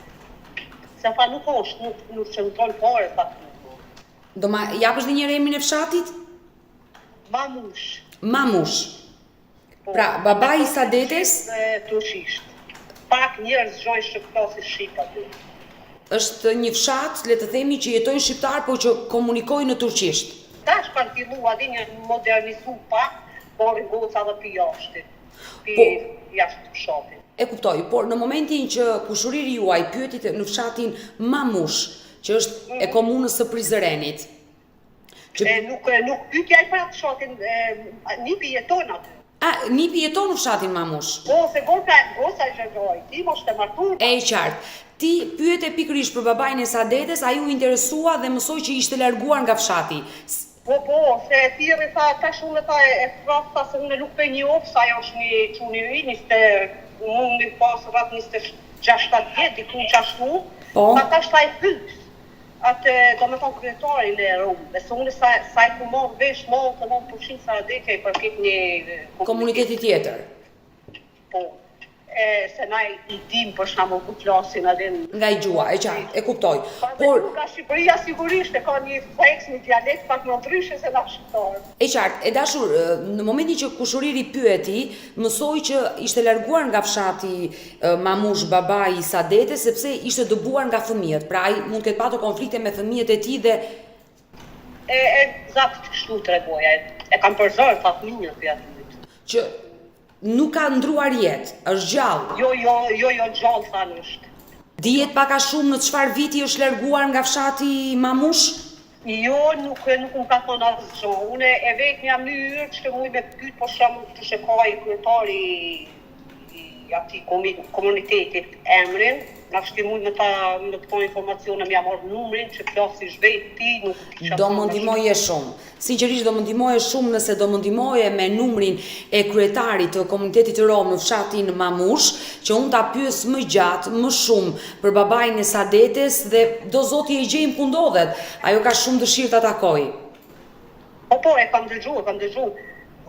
Se fa nuk është, nuk qëndron pare, fa nuk. Do ma japësh dhe një remin e fshatit? Mamush. Mamush. Pra, babai i Sadetes Turqisht. Pak njerëz zgjojnë shqiptasi shqip aty. është një fshat, le të themi, që jetojnë shqiptar, por që komunikojnë në turqisht. Tash kanë filluar aty një modernizu pak, por goca dhe pi jashtë. Pi jashtë fshatit. E kuptoj, por në momentin që kushëriri juaj pyeti në fshatin Mamush, që është e komunës së Prizrenit. Nuk pyetja i pra fshatin, nipi jeton aty. Nipi jeton në fshatin Mamush. Po, se goca i Xherxhoj, ti mos të martur. E qartë. Ti pyete pikërisht për babain e Sadetes, ai u interesua dhe mësoi që ishte larguar nga fshati. Po, se thirri tha, tash unë tha e frasta se unë nuk pe një ofë, sa ajo është një quni i, unë një pas rrat 26 vjetë, diku qashtu, ta tash ta e pyt, atë do me thonë kryetarin e Rumëve, se unë sa i ku morë vesh, të morë përshin sa adeke i përket një komuniteti tjetër. Po. Se na i dim për shembull ku flasin adin nga i gjua, e qartë, e kuptoj. Por nga Shqipëria sigurisht e ka një theks, një dialekt pak më ndryshe se na shqiptar. E qartë, e dashur, në momentin që kushëriri pyeti, mësoi që ishte larguar nga fshati Mamush babai i Sadetes sepse ishte dëbuar nga fëmijët. Pra ai mund të ketë patur konflikte me fëmijët e tij dhe Exakt kështu tregoja. E kam përzorë tha fëmijët për aty. Që nuk ka ndruar jetë, është gjallë. Jo, gjallë thanë është. Dihet pak a shumë në çfarë viti është larguar nga fshati Mamush? Jo, nuk më ka thonë asgjë. Unë e vetë një mënyrë që mund me pyet për shembull të shkoj kryetari i atij komunitetit emrin, na shtimoj me këto informacione më marr numrin që flasi vetë ti nuk do më ndihmoje shumë. Sinqerisht do më ndihmoje shumë nëse do më ndihmoje me numrin e kryetarit të komunitetit të Rom në fshatin Mamush, që unë ta pyes më gjatë, më shumë për babain e Sadetes dhe do zoti e gjejmë ku ndodhet. Ajo ka shumë dëshirë ta takoj. Po, e kam dëgjuar.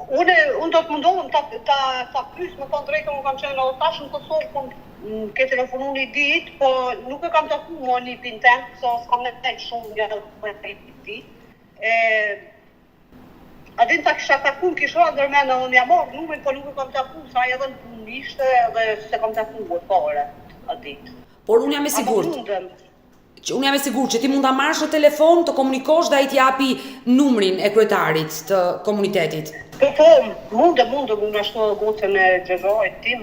Unë do të mundohem ta pyes me të drejtën, unë kam qenë tash në Kosovë, ke telefonu një ditë, po nuk e kam taku më një pinten, se s'kam në tek shumë nga të ditë. Adin ta kisha taku, kisha ndërmend unë jam marrë numrin, po nuk e kam taku, sa edhe në punë ishte dhe se kam taku fare atë ditë. Por unë jam e sigurt. Unë jam e sigurt që ti mund ta marrësh në telefon, të komunikosh dhe ai t'japi numrin e kryetarit të komunitetit. Po, mund ashtu gocën e Xherxhojit tim.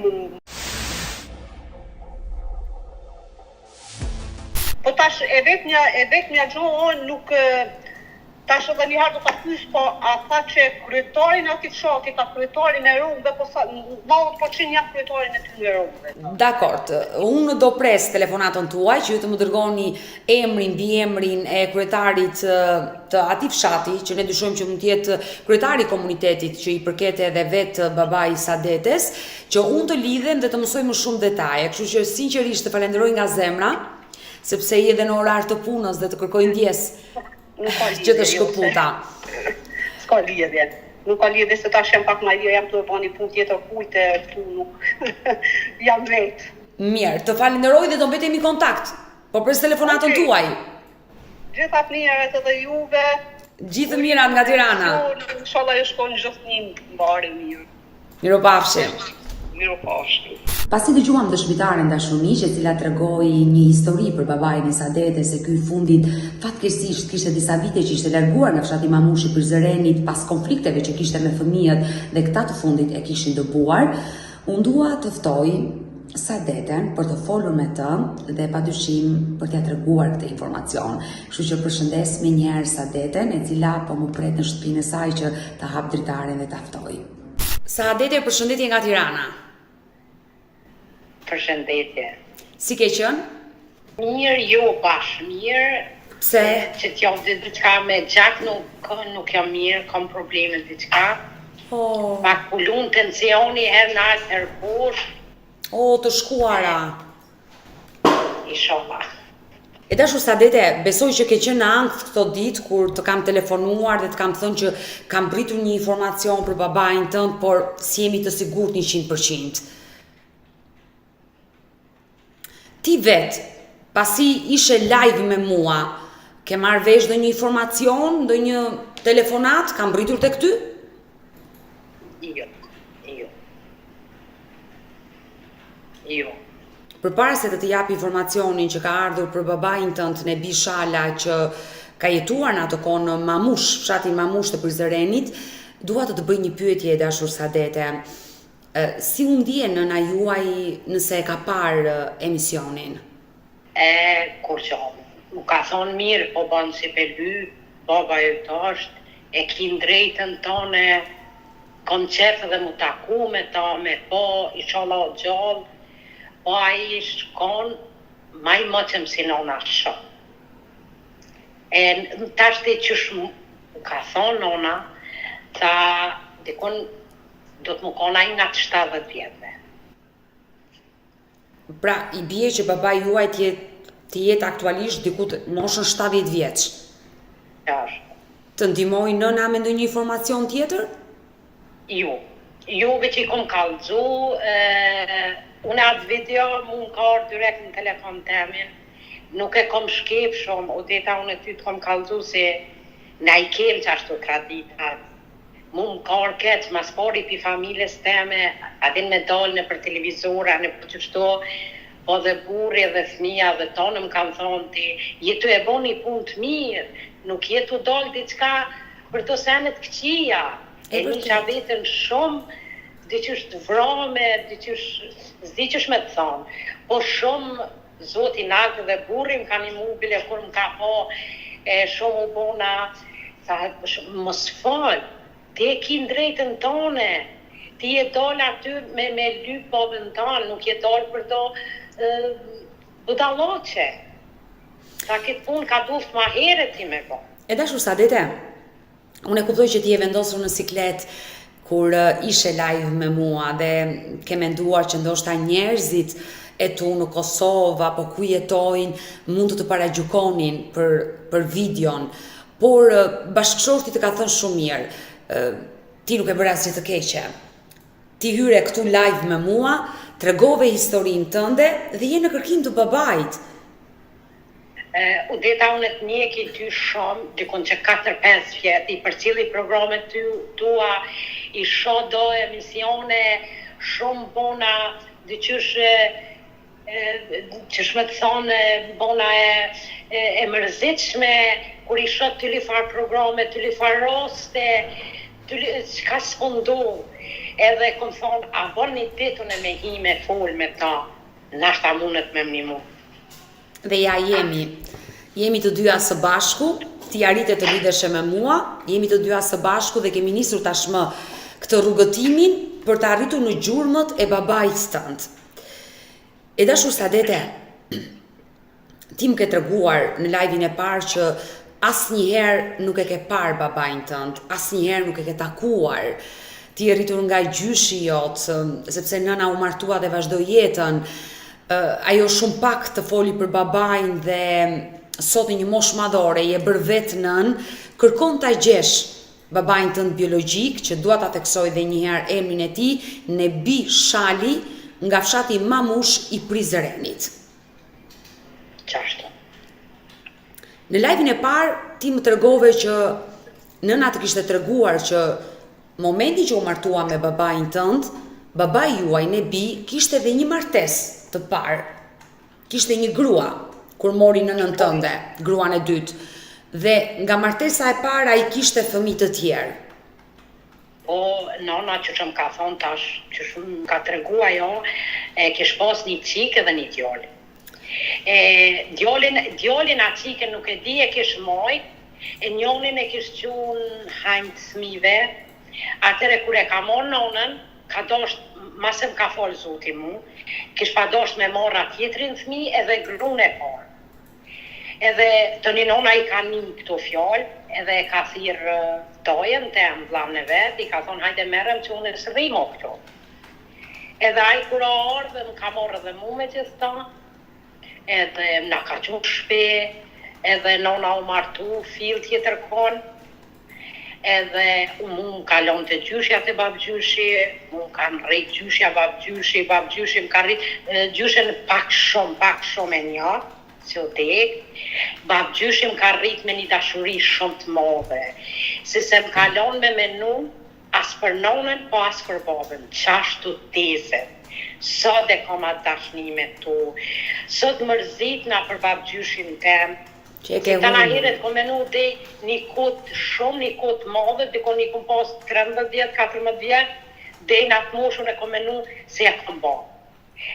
Po tash e vetë një gjohë nuk tash edhe një herë do ta pyes, po ata që kryetarin aty fshati, ta kryetarin e Rumëve, po 90% janë kryetarin e ty në Rumëve. Dakor, unë do pres telefonatën tuaj që ju të më dërgoni emrin, mbiemrin e kryetarit të atij fshati, që ne dyshojmë që mund të jetë kryetari i komunitetit që i përket edhe vetë babai Sadetes, që unë të lidhem dhe të mësoj më shumë detaje. Kështu që sinqerisht të falenderoj nga zemra, sepse i edhe në orar të punës dhe të kërkoj ndjes që të shkëputa. S'ka lidhje. Nuk ka lidhje se tash jam pak më lirë, jam të bëj një punë tjetër kujtë, këtu nuk jam vetë. Mirë, të falenderoj dhe do mbetemi në kontakt. Po pres telefonatën tuaj. Gjithat mirat edhe juve. Gjithë mirat nga Tirana. Inshallah ju shkon gjithë një mbarë mirë. Mirupafshim. Pasi dëgjuam dëshmitaren dashurmiq e cila tregoi një histori për babain e Sadetes se ky fundit fatkeqësisht kishte disa vite që ishte larguar nga fshati Mamushi për Prizrenit pas konflikteve që kishte me fëmijët dhe këta të fundit e kishin dëbuar, unë dua të ftoj Sadeten për të folur me të dhe padyshim për t'ia treguar këtë informacion. Kështu që përshëndes me njëherë Sadeten, e cila po më pret në shtëpinë e saj që ta hap dritaren dhe ta ftoj. Sadete, përshëndetje nga Tirana. Përshëndetje. Si ke qenë? Mirë, jo bashkë mirë. Pse? Që t'jam dhe diçka me gjak, nuk jam mirë, kam probleme diçka. Pak pullun tensioni, her nalt, her bosh. Të shkuara. Inshallah. E dashur Sadete, besoj që ke qenë në ankth këto ditë kur të kam telefonuar dhe të kam thënë që kam britur një informacion për babain tënd, por si jemi të sigurt 100%. Ti vetë, pasi ishe live me mua, ke marrë vesh ndonjë informacion, ndonjë telefonat, kam britur tek ty? Jo. Përpara se të jap informacionin që ka ardhur për babain tënd Nebi Shala që ka jetuar në atë kohë në Mamush, fshatin Mamush të Prizrenit, dua të bëj një pyetje e dashur Sadete. Si u ndjen nëna juaj nëse e ka parë emisionin? Kur që më ka thonë mirë, po banë si pelu, baba e të është, e kim drejtën tone, kom qefë dhe mu taku me ta, me po, inshallah gjallë, po a i shkon, maj më që më sinona shumë. Tash dhe qësh më ka thonë nona, ta dikon do të më kona i nga të 70 vjetëve. Pra, i bie që baba juaj të jetë aktualisht dikut moshën 70 vjeç. Të ndihmoi nëna me ndonjë informacion tjetër? Jo, veç i kom kallëzu, unë atë video mu më ka orë direkt në telefon temin, nuk e kom shkep shumë, o deta unë e ty të kom kallëzu se na i kem që ashtu kreditat. Mu më ka orë keq, mas pari pi familjes teme, adin me dalë në për televizora, në për qështu, po dhe burri dhe fëmija dhe tonë më kanë thonë ti, jetu e bo një punë të mirë, nuk jetu dalë diçka për të senet këqia. E një qa vetën shumë, diqysh të vrame, zdiqysh me të thonë. Po shumë, zoti naltë dhe burri më kanë i mubile, kur më ka po, shumë u bona, mos falë, ti e ki drejtën tone, ti e dollë aty me lyp babën tonë, nuk je dollë për do budaloqe. Sa këtë punë ka duft ma herët ti me po. E dashur Sadete, unë e kuptoj që ti e vendosur në siklet kur ishe live me mua dhe ke menduar që ndoshta njerëzit e tu në Kosovë apo ku jetojnë mund të paragjykonin për videon, por bashkëshorti të ka thënë shumë mirë, ti nuk e bëra asgjë të keqe. Ti hyre këtu live me mua, tregove historinë tënde dhe je në kërkim të babait. U deta unë të njeki ty shumë, dikon që 4-5 vjetë, i për cili programet tua, i shoh do emisione shumë bona, dhe qësh me të thonë bona e mërzitshme, kur i shoh të lifar programe, të lifar roste, qka s'pundu, edhe kom thonë, a bon një ditën e me hi me full me ta, nashta mundet me mnimu. Dhe ja jemi të dyja së bashku, ti arritet të lidhesh me mua, jemi të dyja së bashku dhe kemi nisur tashmë këtë rrugëtimin për të arritur në gjurmët e babait tënd. E dashur Sadete, ti më ke treguar në live-in e parë që asnjëherë nuk e ke parë babain tënd, asnjëherë nuk e ke takuar. Ti je rritur nga gjyshi jot, sepse nëna u martua dhe vazhdoi jetën. Ajo shumë pak të foli për babain dhe sot në një moshë madhore je bërë vetë nën, kërkon ta gjesh babain tënd biologjik, që dua ta theksoj edhe një herë emrin e tij, Nebi Shali, nga fshati Mamush i Prizrenit. Qashtu. Në live-in e parë ti më tregove që nëna të kishte treguar që momenti që u martua me babain tënd, babai juaj Nebi kishte edhe një martesë të parë. Kishte një grua kur mori nënën tënde, gruan e dytë. Dhe nga martesa e parë ai kishte fëmijë të tjerë. Po, nona që më ka thonë tash, që më ka tregu ajo, kish pas një qikë dhe një djallë. Djallin a qikën nuk e di e kish mojt, e njonin e kish qunë hajmë të smive, atëre kur e ka morë nonën, ka dosht, masëm ka folë zoti mu, kish pa dosht me morra tjetrin fëmi edhe grun e parë. Edhe të një nona i ka një këto fjallë, edhe ka thirë tojën të më vlamën e vetë, i ka thonë hajde merëm që unë e së rrimo këto. Edhe a i kura orë dhe më ka morë dhe mu me gjithta, edhe më ka qunë shpe, edhe nona u martu fil tjetër konë, edhe mu më kalon të gjyshja të babgjyshi, mu më ka rrejt gjyshja babgjyshi më ka rrejt gjyshen pak shumë e një, që o dek, babgjyshi më ka rrit me një dashuri shumë të modhe. Si se më kalon me menu, as për nonën, po as për babën. Qashtu teze. Sot e kam atë dashnime tu. Sot mërzit na për babgjyshin tem. Që e ke Të na humbur. heret kom menu dhe një kot shumë, një kot madhe, dhe kon një kom pas 13 vjet, 14 vjet, dhe në atë moshën e kom menu se ja kom ba.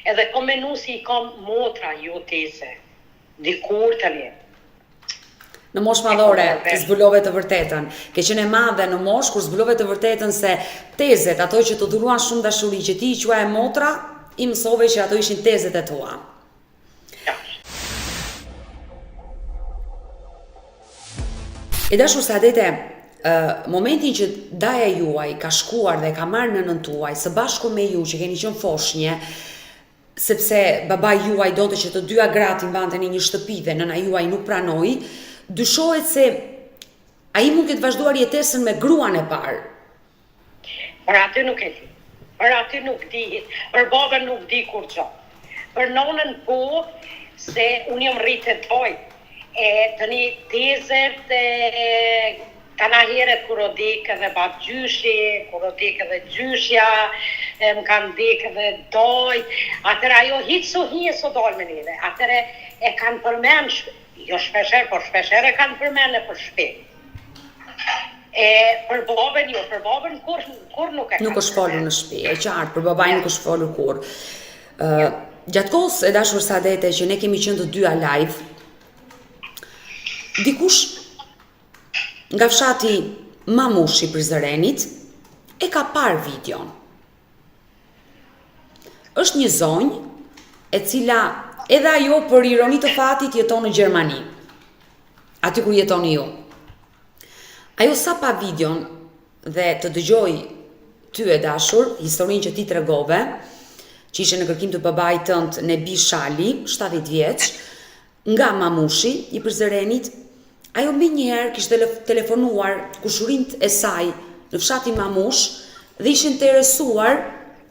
Edhe kom menu si i kam motra jo teze. Dikur të një. Në moshë madhore zbulove të vërtetën. Ke qenë e madhe në moshë kur zbulove të vërtetën se tezet, ato që të dhuruan shumë dashuri, që ti i quaj motra, i mësove që ato ishin tezet e tua. E dashur Saadete, momentin që daja juaj ka shkuar dhe ka marrë nënën tuaj së bashku me ju që keni qenë foshnje, sepse baba juaj donte që të dyja gratë mbanteni një shtëpi dhe nëna juaj nuk pranoi, dyshohet se ai mund të vazhduar jetesën me gruan e parë. Për aty nuk e di. Për aty nuk di. Për babën nuk di kur gjo. Për nonën po, se unë jam rritë të doj. E të një tezert të na heret kur o dekë dhe babgjyshi, kur o dekë dhe gjyshja, më kanë dekë dhe doj. Atëre ajo hitë so hije so dojnë me njëve. Atëre e kanë përmen, jo shpesher, por shpesher e kanë përmen e për shpet. Për babën jo, për babën kur nuk e kanë. Nuk është folur në shtëpi, e qartë, për babaj nuk është folur kur. Gjatë kohës e dashur Saadete që ne kemi qenë të dyja live, dikush nga fshati Mamushi i Prizrenit e ka parë videon. Është një zonjë e cila edhe ajo për ironi të fatit jeton në Gjermani, aty ku jetoni ju. Ajo sa pa videon dhe të dëgjoj ty e dashur, historinë që ti tregove, që ishe në kërkim të babait tënd Nebi Shali, 70 vjeç, nga Mamushi i Prizrenit, ajo mbi njëherë kishte telefonuar kushurinjt e saj në fshatin Mamush dhe ishin interesuar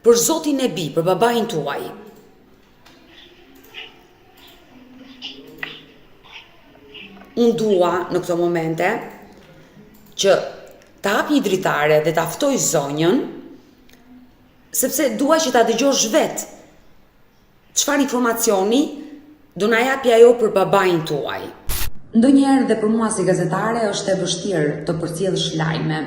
për zotin Nebi, për babain tuaj. Unë dua në këto momente që ta hap një dritare dhe ta ftoj zonjën, sepse dua që ta dëgjosh vetë çfarë informacioni do na japi ajo për babain tuaj. Ndonjëherë dhe për mua si gazetare është e vështirë të përcjellësh lajme,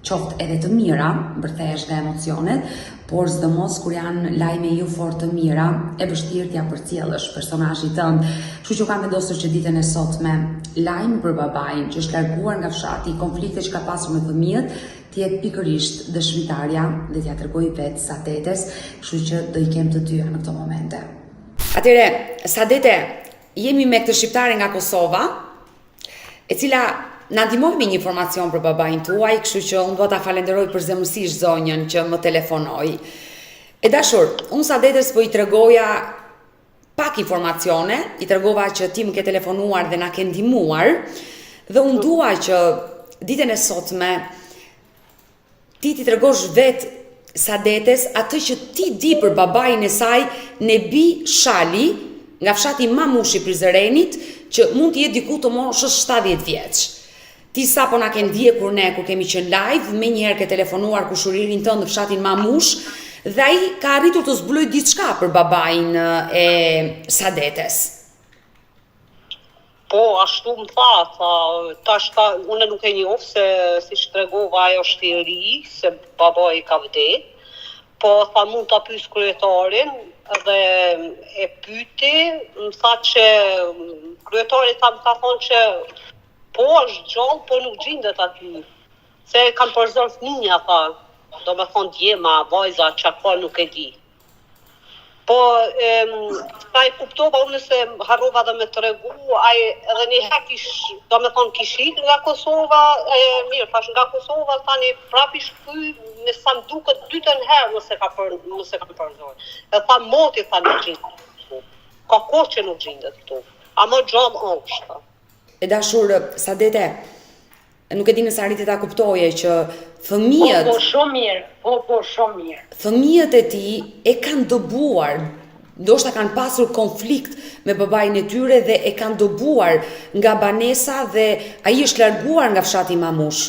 qoftë edhe të mira, bërthehesh nga emocionet, por sidomos kur janë lajme jo fort të mira, e vështirë t'ja përcjellësh personazhit tënd. Kështu që kam vendosur që ditën e sotme lajm për babain që është larguar nga fshati, konflikte që ka pasur me fëmijët, të jetë pikërisht dëshmitarja dhe t'ja tregoj vetë Saadetes, kështu që do i kem të dyja në këto momente. Atëre, Saadete, jemi me këtë shqiptare nga Kosova, e cila na ndihmoi me një informacion për babain tuaj, kështu që unë dua ta falenderoj përzemërsisht zonjën që më telefonoi. E dashur, unë Saadetes po i tregoja pak informacione, i tregova që ti më ke telefonuar dhe na ke ndihmuar, dhe unë dua që ditën e sotme ti tregosh vetë Saadetes atë që ti di për babain e saj Nebi Shali nga fshati Mamushi i Prizrenit, që mund të jetë diku të moshës 70 vjeç. Ti sapo na ke ndjekur ne kur kemi qenë live, me njëherë ke telefonuar kushuririn tënd në fshatin Mamush dhe ai ka arritur të zbuloj diçka për babain e Saadetes. Po, ashtu më tha, tash unë nuk e njoh se siç tregova ajo është i ri, se babai ka vdekur. Po tha mund ta pyes kryetarin dhe e pyeti, më tha që kryetari më ka thonë që po është gjallë, po nuk gjendet aty. Se kanë përzorë fëmijë, tha, do me thonë djema, vajza, çka nuk e di. Po, ta i kuptova unë se harrova dhe me tregu, ai edhe një herë do me thonë kishit nga Kosova, mirë, thash nga Kosova, tani prap i shky, me sa më duket dytën herë mëse ka përzorë. E tha moti, tha nuk gjendet. Ka kohë që nuk gjendet këtu. A më gjallë është. E dashur Saadete, nuk e di nëse arriti ta kuptoje që fëmijët... Po, shumë mirë, po, shumë mirë. Fëmijët e ti e kanë dëbuar, ndoshta kanë pasur konflikt me babain e tyre dhe e kanë dëbuar nga banesa dhe ai është larguar nga fshati Mamush.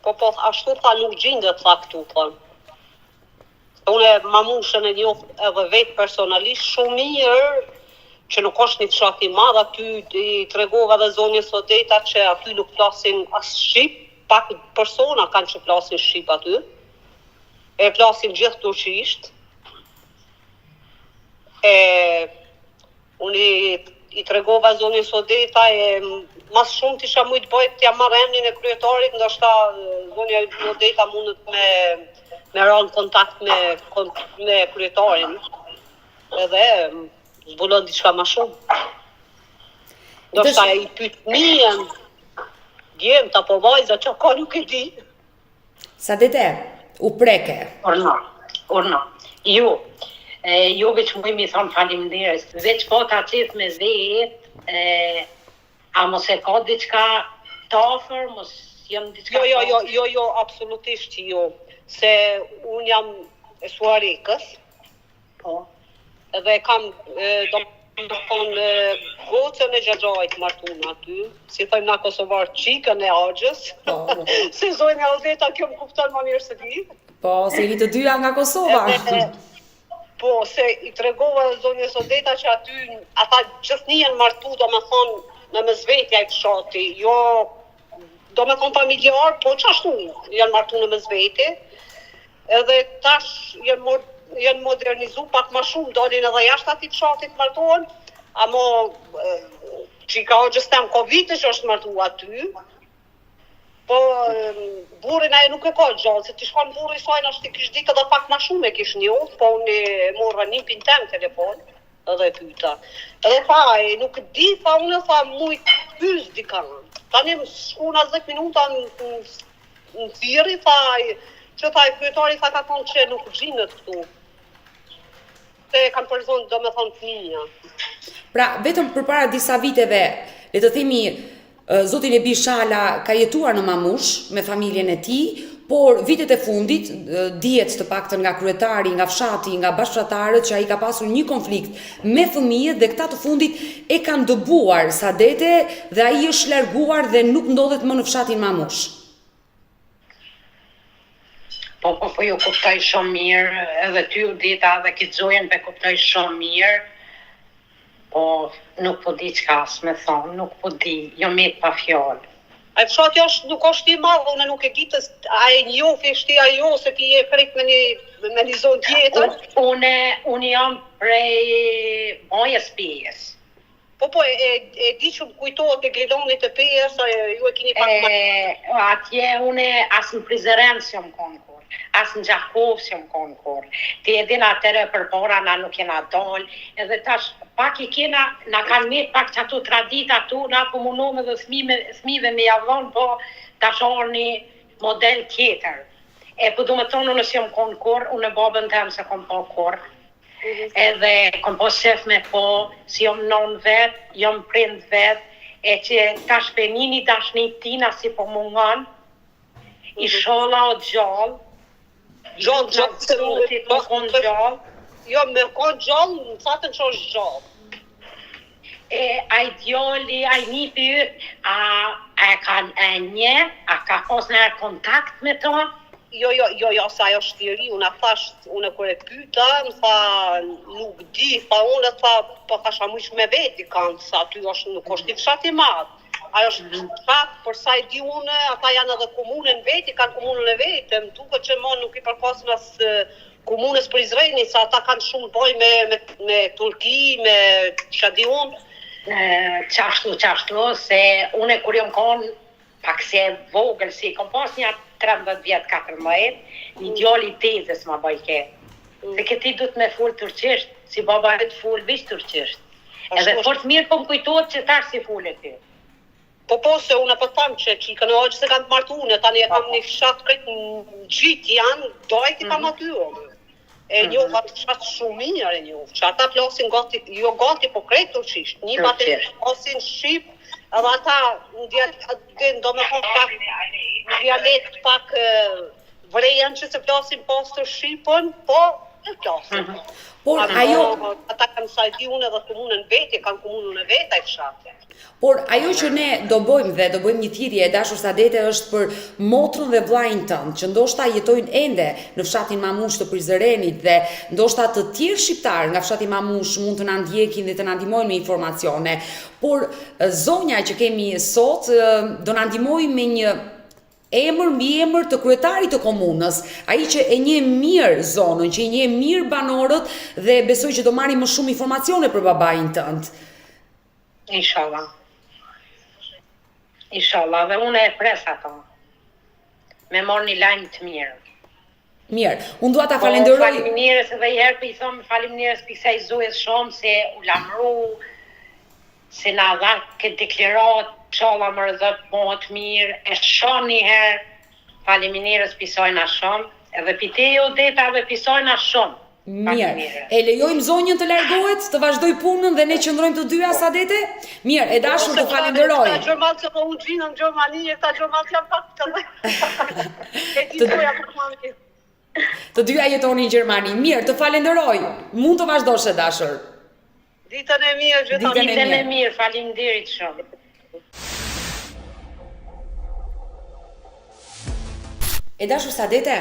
Po, ashtu tha nuk gjendet tha këtu, po. Unë mamushën e njoh edhe vetë personalisht shumë mirë, që nuk është një fshat i madh aty, i tregova dhe zonjës Odeta që aty nuk flasin as shqip, pak persona kanë që flasin shqip aty. E flasin gjithë turqisht. Unë i tregova zonjës Odeta mas shumë t'isha mujtë bëjt t'ja marrë emrin e kryetarit, ndoshta zonja Odeta mundet me rënë kontakt me kryetarin. Edhe zbulon diçka më shumë. Ndoshta i pyet miën, djemt apo vajza që ka nuk e di. Sadete, u preke. Orna. Jo veç mu mi thonë faleminderit, veç po ta qith me vetë, a mos e ka diçka t'afër, mos jam diçka Jo, absolutisht jo. Se unë jam e Suarekës. Po. Edhe kam gocën e Xhaxhait martun aty, si thojmë na kosovar qikën e Axhës. Se zonja Odeta kjo më kupton më mirë se ti. Po, se jeni të dyja nga Kosova. Po, se i tregova zonjës Odeta që aty ata gjithnjë janë martu, domethënë në mesvetja i fshati, jo domethënë familjar, po çashtu janë martu në mesvete. Edhe tash janë modernizu pak më shumë, dalin edhe jashtë atij fshatit martohen, ama çika Axhës tem ka vite që është martu aty. Po burrin ai nuk e ka gjallë, se ti shkon burri i saj është i kish ditë edhe pak më shumë e kish njoh, po unë morra nipin tem telefon edhe e pyeta. Edhe tha, nuk di, tha unë tha mujt pyes dikën. Tani më shkuna 10 minuta në thirrje, tha që tha i kryetari tha ka thonë që nuk gjendet këtu. Se kanë përzon domethënë fëmijë. Pra, vetëm përpara disa viteve, le të themi, Zotin Ebi Shala ka jetuar në Mamush me familjen e tij, por vitet e fundit dihet të paktën nga kryetari, nga fshati, nga bashkëtarët që ai ka pasur një konflikt me fëmijët dhe këta të fundit e kanë dëbuar Sadete dhe ai është larguar dhe nuk ndodhet më në fshatin Mamush. Po, ju kuptoj shumë mirë, edhe ty Odeta dhe Kixhojen pe kuptoj shumë mirë. Po, nuk po di çka as me thonë, nuk po di, jo met pa fjalë. Ai fshati nuk është i madh, unë nuk e di të ai njohë shtia jo se ti je prek në një zonë tjetër. Unë jam prej Bajës Pejës. Po, e di që më kujtohet e Glidonit e Pejës, ju e keni pak më. Atje une as në Prizren si jam konë kur, as në Gjakov si jam konë kur. Ti e din atëre për para na nuk jena dal, edhe tash pak i kena, na kanë met pak që ato tradita tu, na po munome dhe smive me javon, po tash një model tjetër. Po du me thonë, unë si jam konë kur, unë e babën tem se kom po kur. Edhe kom po shef me po, si jom non vet, jom prind vet, e që tash penini dashni tina si po mungon, i shola o gjall, gjall, jo me konë gjall, në fatën që është gjall. Ai djali, ai nipi, a ka pas në kontakt me to? Jo, sa ajo është thiri, unë kur e pyeta, më tha, nuk di, tha unë, tha, po kasha mujsh me veti kanë, sa aty nuk është i fshat i madh. Ajo është fshat, por sa i di unë, ata janë edhe komunën veti, kanë komunën e vetë, më duket që më nuk i përkasin as komunës Prizreni, sa ata kanë shumë boj me Turki, me çadi unë. Qashtu, se unë kur jam konë, pak se vogël, si kom pas një 13 vjetë, 14, një djali tezës ma bajke. Se këti du të me full turqisht, si baba e të full vish turqisht. Edhe fort mirë po më kujtojt që tash si full e ty. Po, se unë po tham që çikën e Axhës se kanë të martuar, tani e kam një fshat këtë në gjitë janë, dojt i kam aty. E njoh atë fshat shumë mirë e njoh, që ata flasin gati po krejt turqisht. Një batë flasin shqip, edhe ata në dialekt pak vrejen që se flasin pas të shqipën, po dy klasë. Por ajo ata kanë sa e di unë edhe komunën vetë, kanë komunën e vetë ai fshati. Por ajo që ne do bëjmë dhe do bëjmë një thirrje e dashur Sadete është për motrën dhe vllajin tënd, që ndoshta jetojnë ende në fshatin Mamush të Prizrenit dhe ndoshta të tjerë shqiptar nga fshati Mamush mund të na ndjekin dhe të na ndihmojnë me informacione. Por zonja që kemi sot do na ndihmojë me një mbi emër të kryetarit të komunës, ai që e njeh mirë zonën, që e njeh mirë banorët dhe besoj që do marrim më shumë informacione për babain tënd. Inshallah. Inshallah, dhe unë e pres ato. Me marrë një lajm të mirë. Mirë, unë dua ta falenderoj. Faleminderes edhe një herë, i them faleminderes për kësaj zojës shumë se u lamru, se na dha këtë deklarat, inshallah më rëzët më të mirë, e shumë një herë, faleminderes pisojna shumë, edhe pitejo deta dhe pisojna shumë. Mirë, e lejojmë zonjën të largohet, të vazhdoj punën dhe ne qëndrojmë të dyja Sadete? Mirë, e dashur të falenderoj. Këta gjërmalë që po u gjinë në Gjermani, këta gjërmalë që janë pak të dhe. E ti doja për mami. Të dyja jetoni në Gjermani. Mirë, të falenderoj. Mund të vazhdosh e dashur. Ditën e mirë, gjithë Ditën e mirë, faleminderit shumë. E dashur Sadete,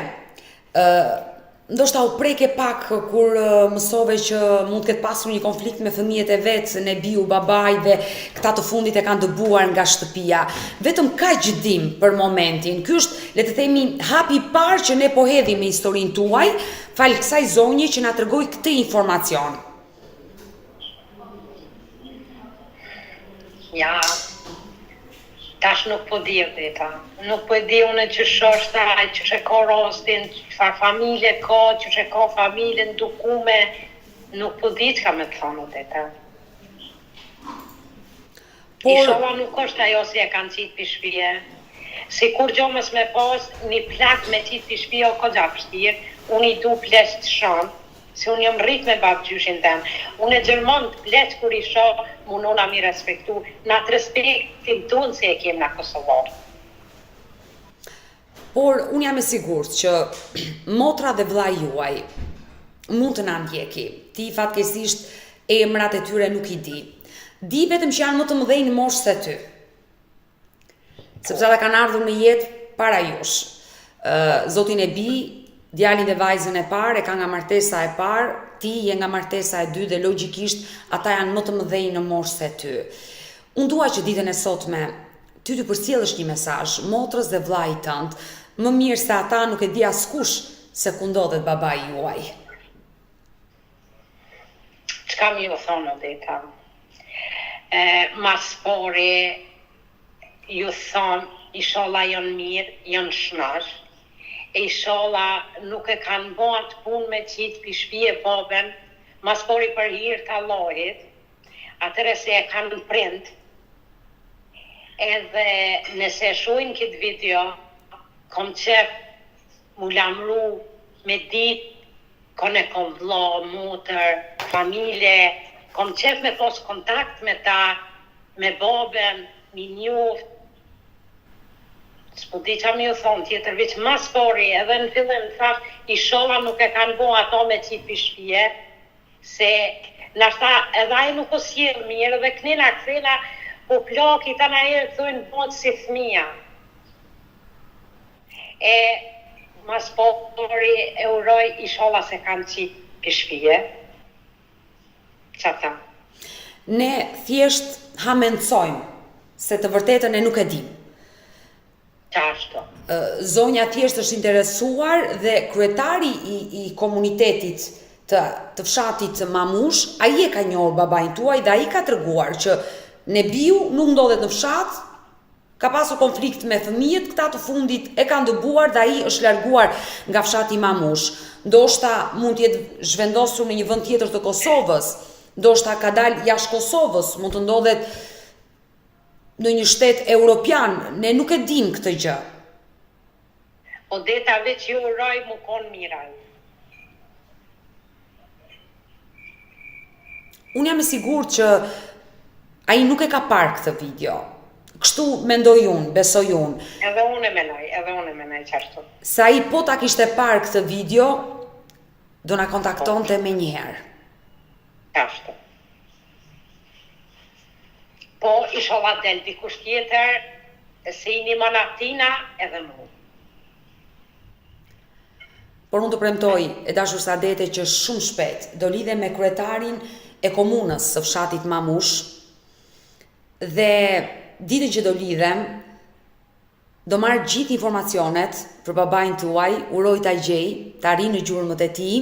ndoshta u preke pak kur mësove që mund të ketë pasur një konflikt me fëmijët e vet, ne biu, babai dhe këta të fundit e kanë dëbuar nga shtëpia. Vetëm kaq dim për momentin. Ky është, le të themi, hapi i parë që ne po hedhim me historinë tuaj, fal kësaj zonje që na tregoi këtë informacion. Ja, tash nuk po di veta. Nuk po di unë që shoshta, që ka rostin, çfarë familje ka, që ka familjen dukume, nuk po di çka me të thonë veta. Inshallah nuk është ajo si e kanë qitë për shpije. Si kur gjomës me pas një plak me qitë për shpije o ka vështirë, unë i du plesh të shumë, se unë jam rrit me babgjyshin tem. Unë e Gjermon të pleç kur i shoh, mundona mi respektu, në atë respektin tonë se e kem në Kosovë. Por unë jam e sigurt që motra dhe vllai juaj mund të na ndjeki. Ti fatkeqësisht emrat e tyre nuk i di. Di vetëm që janë më të mëdhenj në moshë se ty. Sepse ata kanë ardhur në jetë para jush. Zotin e bi, djalin dhe vajzën e parë e ka nga martesa e parë, ti je nga martesa e dy dhe logjikisht ata janë më të mëdhenj në moshë se ty. Unë dua që ditën e sotme ty të përcjellësh një mesazh motrës dhe vllait tënd, më mirë se ata nuk e di askush se ku ndodhet babai juaj. Çka më ju thonë Odeta? Mas pari ju thonë, inshallah janë mirë, janë shnash, e inshallah nuk e kanë bo atë punë me qitë për shpije babën, mas pari për hirë të Allahit, atëre se e kanë prind, edhe nëse shojnë këtë video, kom qef mu lamru me ditë, kone kom vlla, motër, familje, kom qef me pos kontakt me ta, me babën, mi njoft. S'po di qa mi ju thonë tjetër, veç mas pari, edhe në fillim të thash, inshallah nuk e kanë bo ato me qitë për shpije, se nashta edhe ai nuk o sjell mirë, edhe knela këthela, po plaki të na e thujnë botë si fëmija. E mas pari e uroj, inshallah se kanë qitë për shpije. Qa ta? Ne thjesht hamencojmë, se të vërtetën e nuk e dim. Qashto. Zonja thjesht është interesuar dhe kryetari i komunitetit të fshatit Mamush, ai e ka njohur babain tuaj dhe ai ka treguar që Nebiu nuk ndodhet në fshat, ka pasur konflikt me fëmijët, këta të fundit e kanë dëbuar dhe ai është larguar nga fshati Mamush. Ndoshta mund të jetë zhvendosur në një vend tjetër të Kosovës, ndoshta ka dalë jashtë Kosovës, mund të ndodhet në një shtet europian, ne nuk e dim këtë gjë. Odeta veç ju uroj mu konë miraj. Unë jam e sigurt që ai nuk e ka parë këtë video. Kështu mendoj unë, besoj unë. Edhe unë e menoj qashtu. Se ai po ta kishte parë këtë video, do na kontaktonte me njëherë. Ashtu. Po, inshallah del dikush tjetër, se i një manatina edhe mu. Por unë të premtoj, e dashur Saadete, që shumë shpejt do lidhe me kryetarin e komunës së fshatit Mamush, dhe ditën që do lidhem, do marrë gjithë informacionet për babain tuaj, uroj ta gjej, ta ri në gjurmët e tij,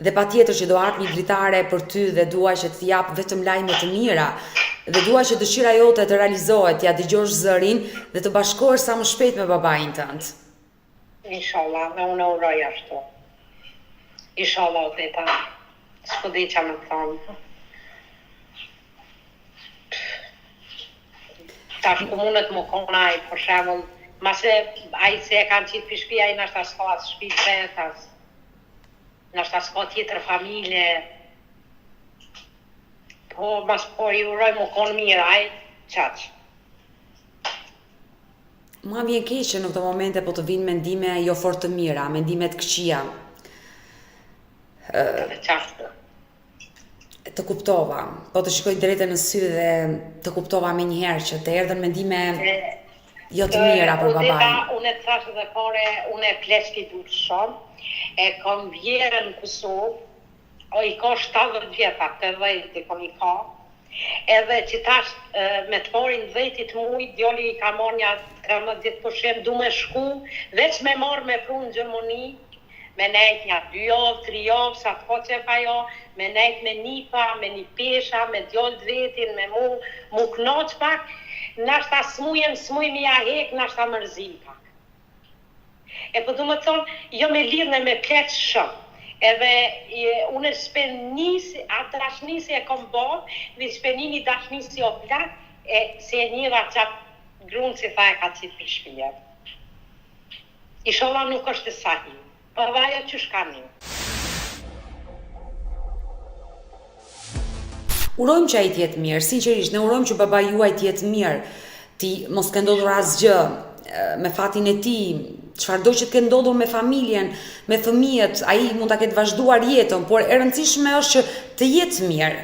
dhe patjetër që do hap një dritare për ty dhe dua që të jap vetëm lajme të mira, dhe dua që dëshira jote të realizohet, ja dëgjosh zërin dhe të bashkohesh sa më shpejt me babain tënd. Inshallah, dhe unë uroj ashtu. Inshallah, teta, s'po di që më thonë. Tash komunët më konaj, për shembull, mase ai se e kanë qitë për shtëpia, ai nashta s'ka shtëpi vetas, nashta s'ka tjetër familje. Po, mas po i uroj më konë mirë, ai qaq. Mua vjen keq që në këto momente po të vinë mendime jo fort të mira, mendime të këqija. Të kuptova, po të shikoj drejtë në sy dhe të kuptova me njëherë që të erdhen mendime jo të mira për babain. Unë e të thashë dhe kore, unë e pleçki dutë shumë, e kom vjerën në Kosovë, o i ka 70 vjeta, 80 i kom i ka, edhe që tash me të morin 10 mujt, djoli i ka marrë një 13 pushim, du me shku, veç me marrë me prunë në Gjermoni, me nejt një 2 javë, 3 javë, sa të hoqe ka jo, me nejt me nipa, me një pesha, me djollë vetin, me mu knoq pak, nashta s'muj mi ja hek, nashta mërzim pak. E po du më thonë, jo me lidhë me pleç shumë. Edhe unë shpenisi, atë dashnisi e kom bo, dhe shpenini dashnisi o plak, se e njëra qatë grunë që tha e ka qitë për shpija. Inshallah nuk është të sahi, për vaja që shka një. Urojmë që ai të jetë mirë, sinqerisht, ne urojmë që baba juaj të jetë mirë, ti mos ke ndodhur asgjë me fatin e tij, çfarëdo që të ketë ndodhur me familjen, me fëmijët, ai mund ta ketë vazhduar jetën, por e rëndësishme është që të jetë mirë.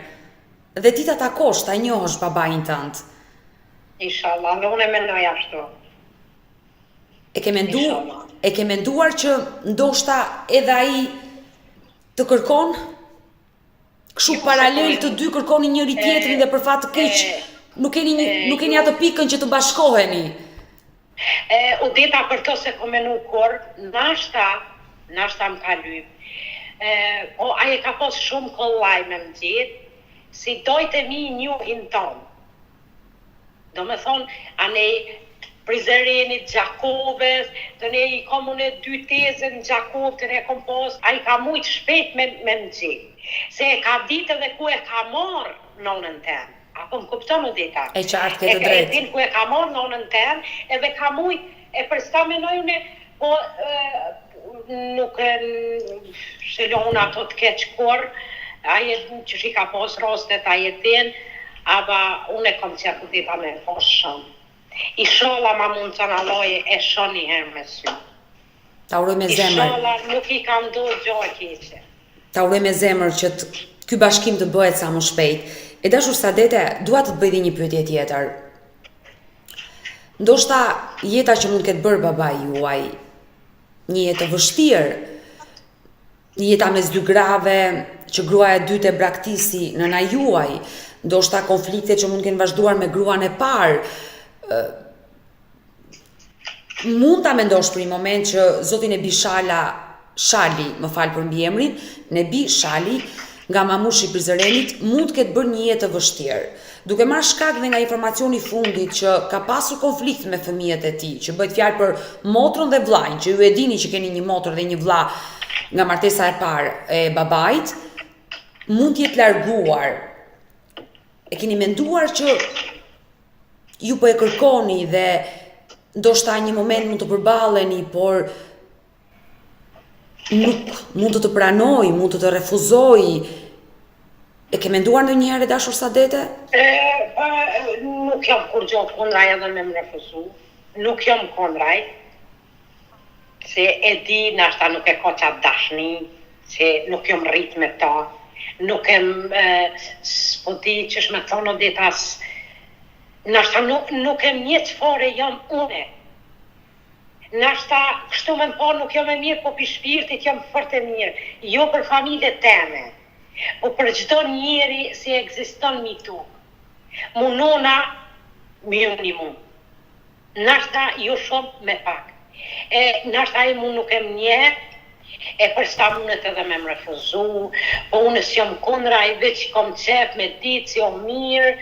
Dhe ti ta takosh, ta njohësh babain tënd. Inshallah, dhe unë e mendoj ashtu. E ke menduar që ndoshta edhe ai të kërkon? Kështu paralel të dy kërkoni njëri tjetrin dhe për fat të keq nuk keni atë pikën që të bashkoheni. U dita për to se komenu kur, nashta më ka lyp. Po aje ka pos shumë kollaj me më gjithë, si dojtë e mi njuhin tonë. Do me thonë, ane Prizrenit, Gjakoves, të ne i komune 2 tezën Gjakov, të ne kom pos, a i ka mujtë shpet me më gjithë. Se e ka ditë edhe ku e ka marë nonën tenë. Apo më kupton u dita. E qartë këtë drejtë. E din ku e ka marë nonën tenë, edhe ka mujtë, e përsta menoj une, po nuk e shelon ato të keqë kur, aje që shi ka pos rostet, aje ten, aba unë e kom qërë dita me pos shumë. I shola ma mund të në loje e shon një herë me sy. Ta uroj me zemër. I shola nuk i kam do gjoj keqe. Ta uroj me zemër që ky bashkim të bëhet sa më shpejt. E dashur Saadete, dua të të bëj dhe një pyetje tjetër. Ndoshta jeta që mund ketë bërë babai juaj, një jetë të vështirë, një jeta mes 2 grave, që gruaja e dytë e braktisi nëna juaj, ndoshta konflikte që mund kenë vazhduar me gruan e parë. Mund ta mendosh për një moment që zotin e Shali, më fal për mbiemrin, Nebi Shali, nga Mamushi i Prizrenit, mund të ketë bërë një jetë të vështirë. Duke marrë shkak dhe nga informacioni i fundit që ka pasur konflikt me fëmijët e tij, që bëhet fjalë për motrën dhe vllajin, që ju e dini që keni një motër dhe një vlla nga martesa e parë e babait, mund të jetë larguar. E keni menduar që ju po e kërkoni dhe ndoshta një moment mund të përballeni, por nuk mund të pranoj, mund të refuzoj. E ke menduar ndonjëherë dashur Saadete? Nuk jam kur gjohë kondraj edhe me më refuzu. Nuk jam kondraj. Se e di, nashta nuk e ka qatë dashni, se nuk jom rrit me ta, nuk jem, s'po di qësh me thonë Odetas, nashta nuk jem njët fare jam une. Nashta kështu me më po nuk jom e mirë, po për shpirtit jam fort e mirë, jo për familje teme, po për çdo njeri si ekziston mi tu. Munona mi unë mu. Nashta jo shumë me pak. Nashta i mu nuk em nje, për sta mundet edhe me më refuzu, po unë si jom kundra i veç kom qef me ditë si jom mirë,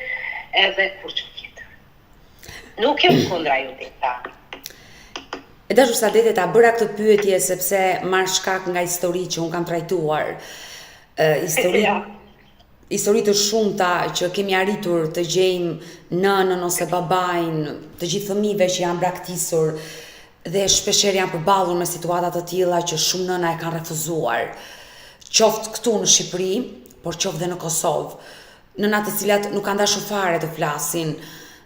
edhe kur që tjetër. Nuk jom kundra ju dita. E dashur Sadete, ta bëra këtë pyetje sepse marr shkak nga histori që unë kam trajtuar. Histori të shumta që kemi arritur të gjejmë nënën ose babain, të gjithë fëmijëve që janë braktisur dhe shpeshherë janë përballur me situata të tilla që shumë nëna e kanë refuzuar. Qoftë këtu në Shqipëri, por qoftë dhe në Kosovë. Nëna të cilat nuk kanë dashur fare të flasin,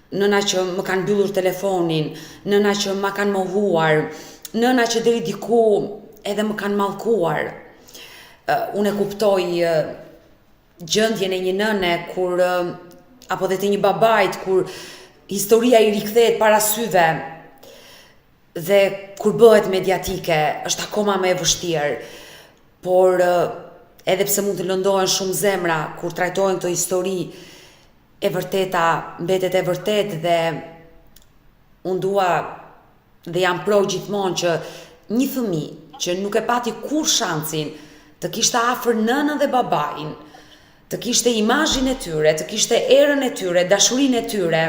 nëna që më kanë mbyllur telefonin, nëna që më kanë mohuar, nëna që deri diku edhe më kanë mallkuar. Unë e kuptoj gjendjen e një nëne kur apo dhe të një babait kur historia i rikthehet para syve dhe kur bëhet mediatike, është akoma më e vështirë. Por edhe pse mund të lëndohen shumë zemra kur trajtohen këto histori, e vërteta mbetet e vërtet dhe unë dua dhe jam pro gjithmonë që një fëmijë që nuk e pati kur shansin të kishte afër nënën dhe babain, të kishte imazhin e tyre, të kishte erën e tyre, dashurinë e tyre,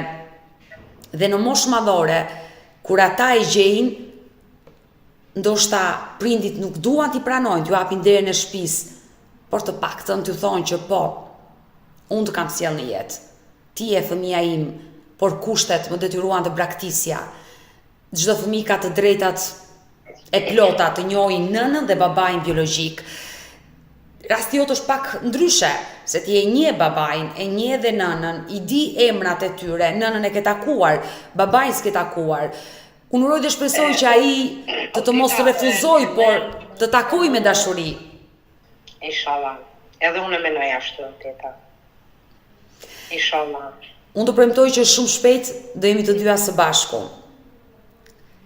dhe në moshë madhore, kur ata e gjejnë, ndoshta prindit nuk duan t'i pranojnë, t'ju hapin derën e shtëpisë, por të paktën t'ju thonë që po, unë të kam sjell në jetë. Ti e fëmija im, por kushtet më detyruan të braktisja. Çdo fëmijë ka të drejtat e plota të njohë nënën dhe babain biologjik. Rasti jot është pak ndryshe, se ti e njeh babain, e njeh dhe nënën, i di emrat e tyre, nënën e ke takuar, babain s'ke takuar. Unë uroj dhe shpresoj që ai të mos të refuzoj, por të takoj me dashuri. Inshallah. Edhe unë mendoj ashtu, teta. Inshallah. Unë të premtoj që shumë shpejt do jemi të dyja së bashku.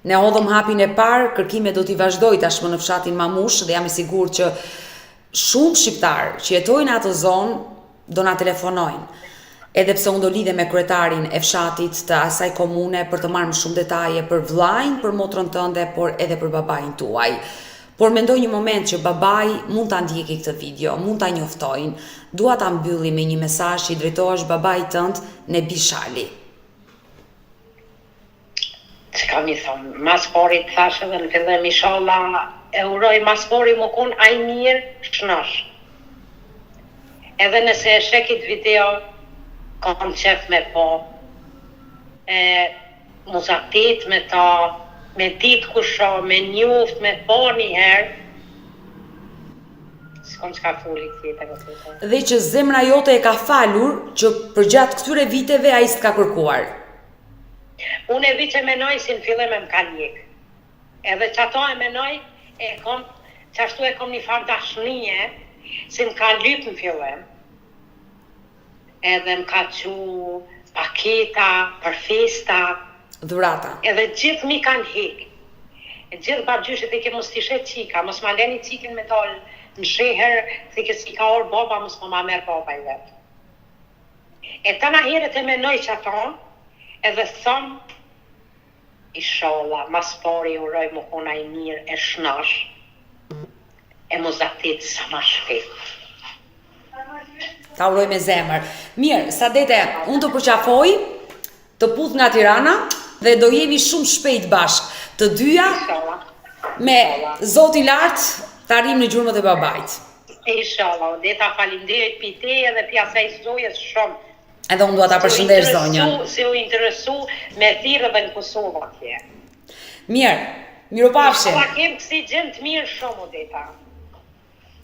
Ne hodhëm hapin e parë, kërkimet do t'i vazhdoj tashmë në fshatin Mamush dhe jam i sigurt që shumë shqiptarë që jetojnë atë zonë do na telefonojnë. Edhe pse unë do lidhem me kryetarin e fshatit të asaj komune për të marrë më shumë detaje për vllajën, për motrën tënde, por edhe për babain tuaj. Por mendoj një moment që babai mund ta ndjeki këtë video, mund ta njoftojnë. Dua ta mbylli me një mesazh që i drejtohesh babait tënd Nebi Shali. Çka mi thon, mas pari të thash edhe në fillim inshallah e uroj mas pari më kon ai mirë shnosh. Edhe nëse e shekit video kam qef me po, muzatit me ta, me ditë kusha, me njoft, me po një herë, s'kom qka fulli tjetër. Dhe që zemra jote e ka falur që përgjatë këtyre viteve ai s'ka kërkuar. Unë e vi që menoj si në fillim e më ka njek. Edhe që ato e menoj, qashtu e kom një farë dashnije, si më ka lyp në fillim. Edhe më ka që paketa, për festa, dhurata. Edhe gjithë mi kanë hek. Gjithë babgjyshet e ke mos t'ishe qika, mos ma leni cikin me tolë në sheher, se ke si ka orë baba, mos ma merë baba i vetë. E të na heret e menoj që ato, edhe thëmë, inshallah, mas pari uroj më kona i mirë e shnash, e mos zatit sa ma shpet. Ta uroj me zemër. Mirë, Sadete, unë të përqafoj, të puth nga Tirana dhe do jemi shumë shpejt bashkë. Të dyja me Zotin lart të arrim në gjurmët e babait. Inshallah, dhe ta falimderit pi te edhe pi asaj zojës shumë. Edhe unë dua ta përshëndesh zonjën. Se u interesu me thirrë dhe në Kosovë atje. Mirë, miropafshim. Pa kem kësi gjend mirë shumë Odeta.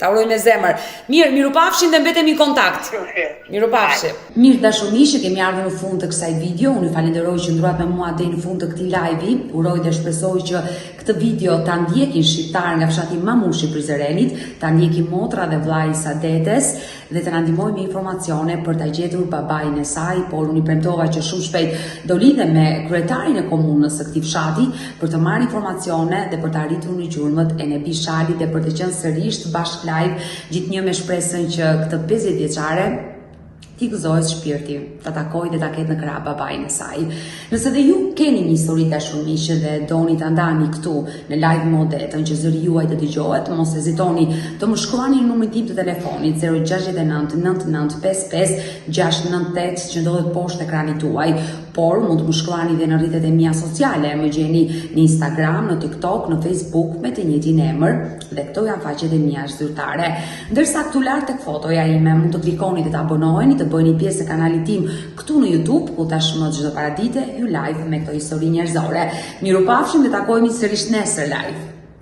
Ta uroj me zemër. Mirë, mirupafshin dhe mbetemi në kontakt. Mirupafshi. Mirë dashurmishë, kemi ardhur në fund të kësaj video. Unë falenderoj që ndruat me mua deri në fund të këtij live-i. Uroj dhe shpresoj që këtë video ta ndjekin shqiptar nga fshati Mamushi i Prizrenit, ta ndjekin motra dhe vllai i Sadetes dhe të na ndihmojnë me informacione për ta gjetur babain e saj, por unë i premtova që shumë shpejt do lidhem me kryetarin e komunës së këtij fshati për të marrë informacione dhe për të arritur në gjurmët e Nebi Shalit dhe për të qenë sërish bashkë live, gjithnjë me shpresën që këtë 50 vjeçare t'i gëzohet shpirti, ta takoj dhe ta ketë në krah babain e saj. Nëse dhe ju keni një histori dashurmishe dhe doni ta ndani këtu në live modetën që zëri juaj të dëgjohet, mos hezitoni të më shkruani në numrin tim të telefonit 069 9955 698 që ndodhet poshtë ekranit tuaj, por mund të më shkruani dhe në rrjetet e mia sociale, më gjeni në Instagram, në TikTok, në Facebook me të njëjtin emër dhe këto janë faqet e mia zyrtare. Ndërsa këtu lart tek fotoja ime mund të klikoni dhe të abonoheni, të bëni pjesë e kanalit tim këtu në YouTube, ku tashmë çdo paradite ju live me këto histori njerëzore. Mirupafshim dhe takohemi sërish nesër live.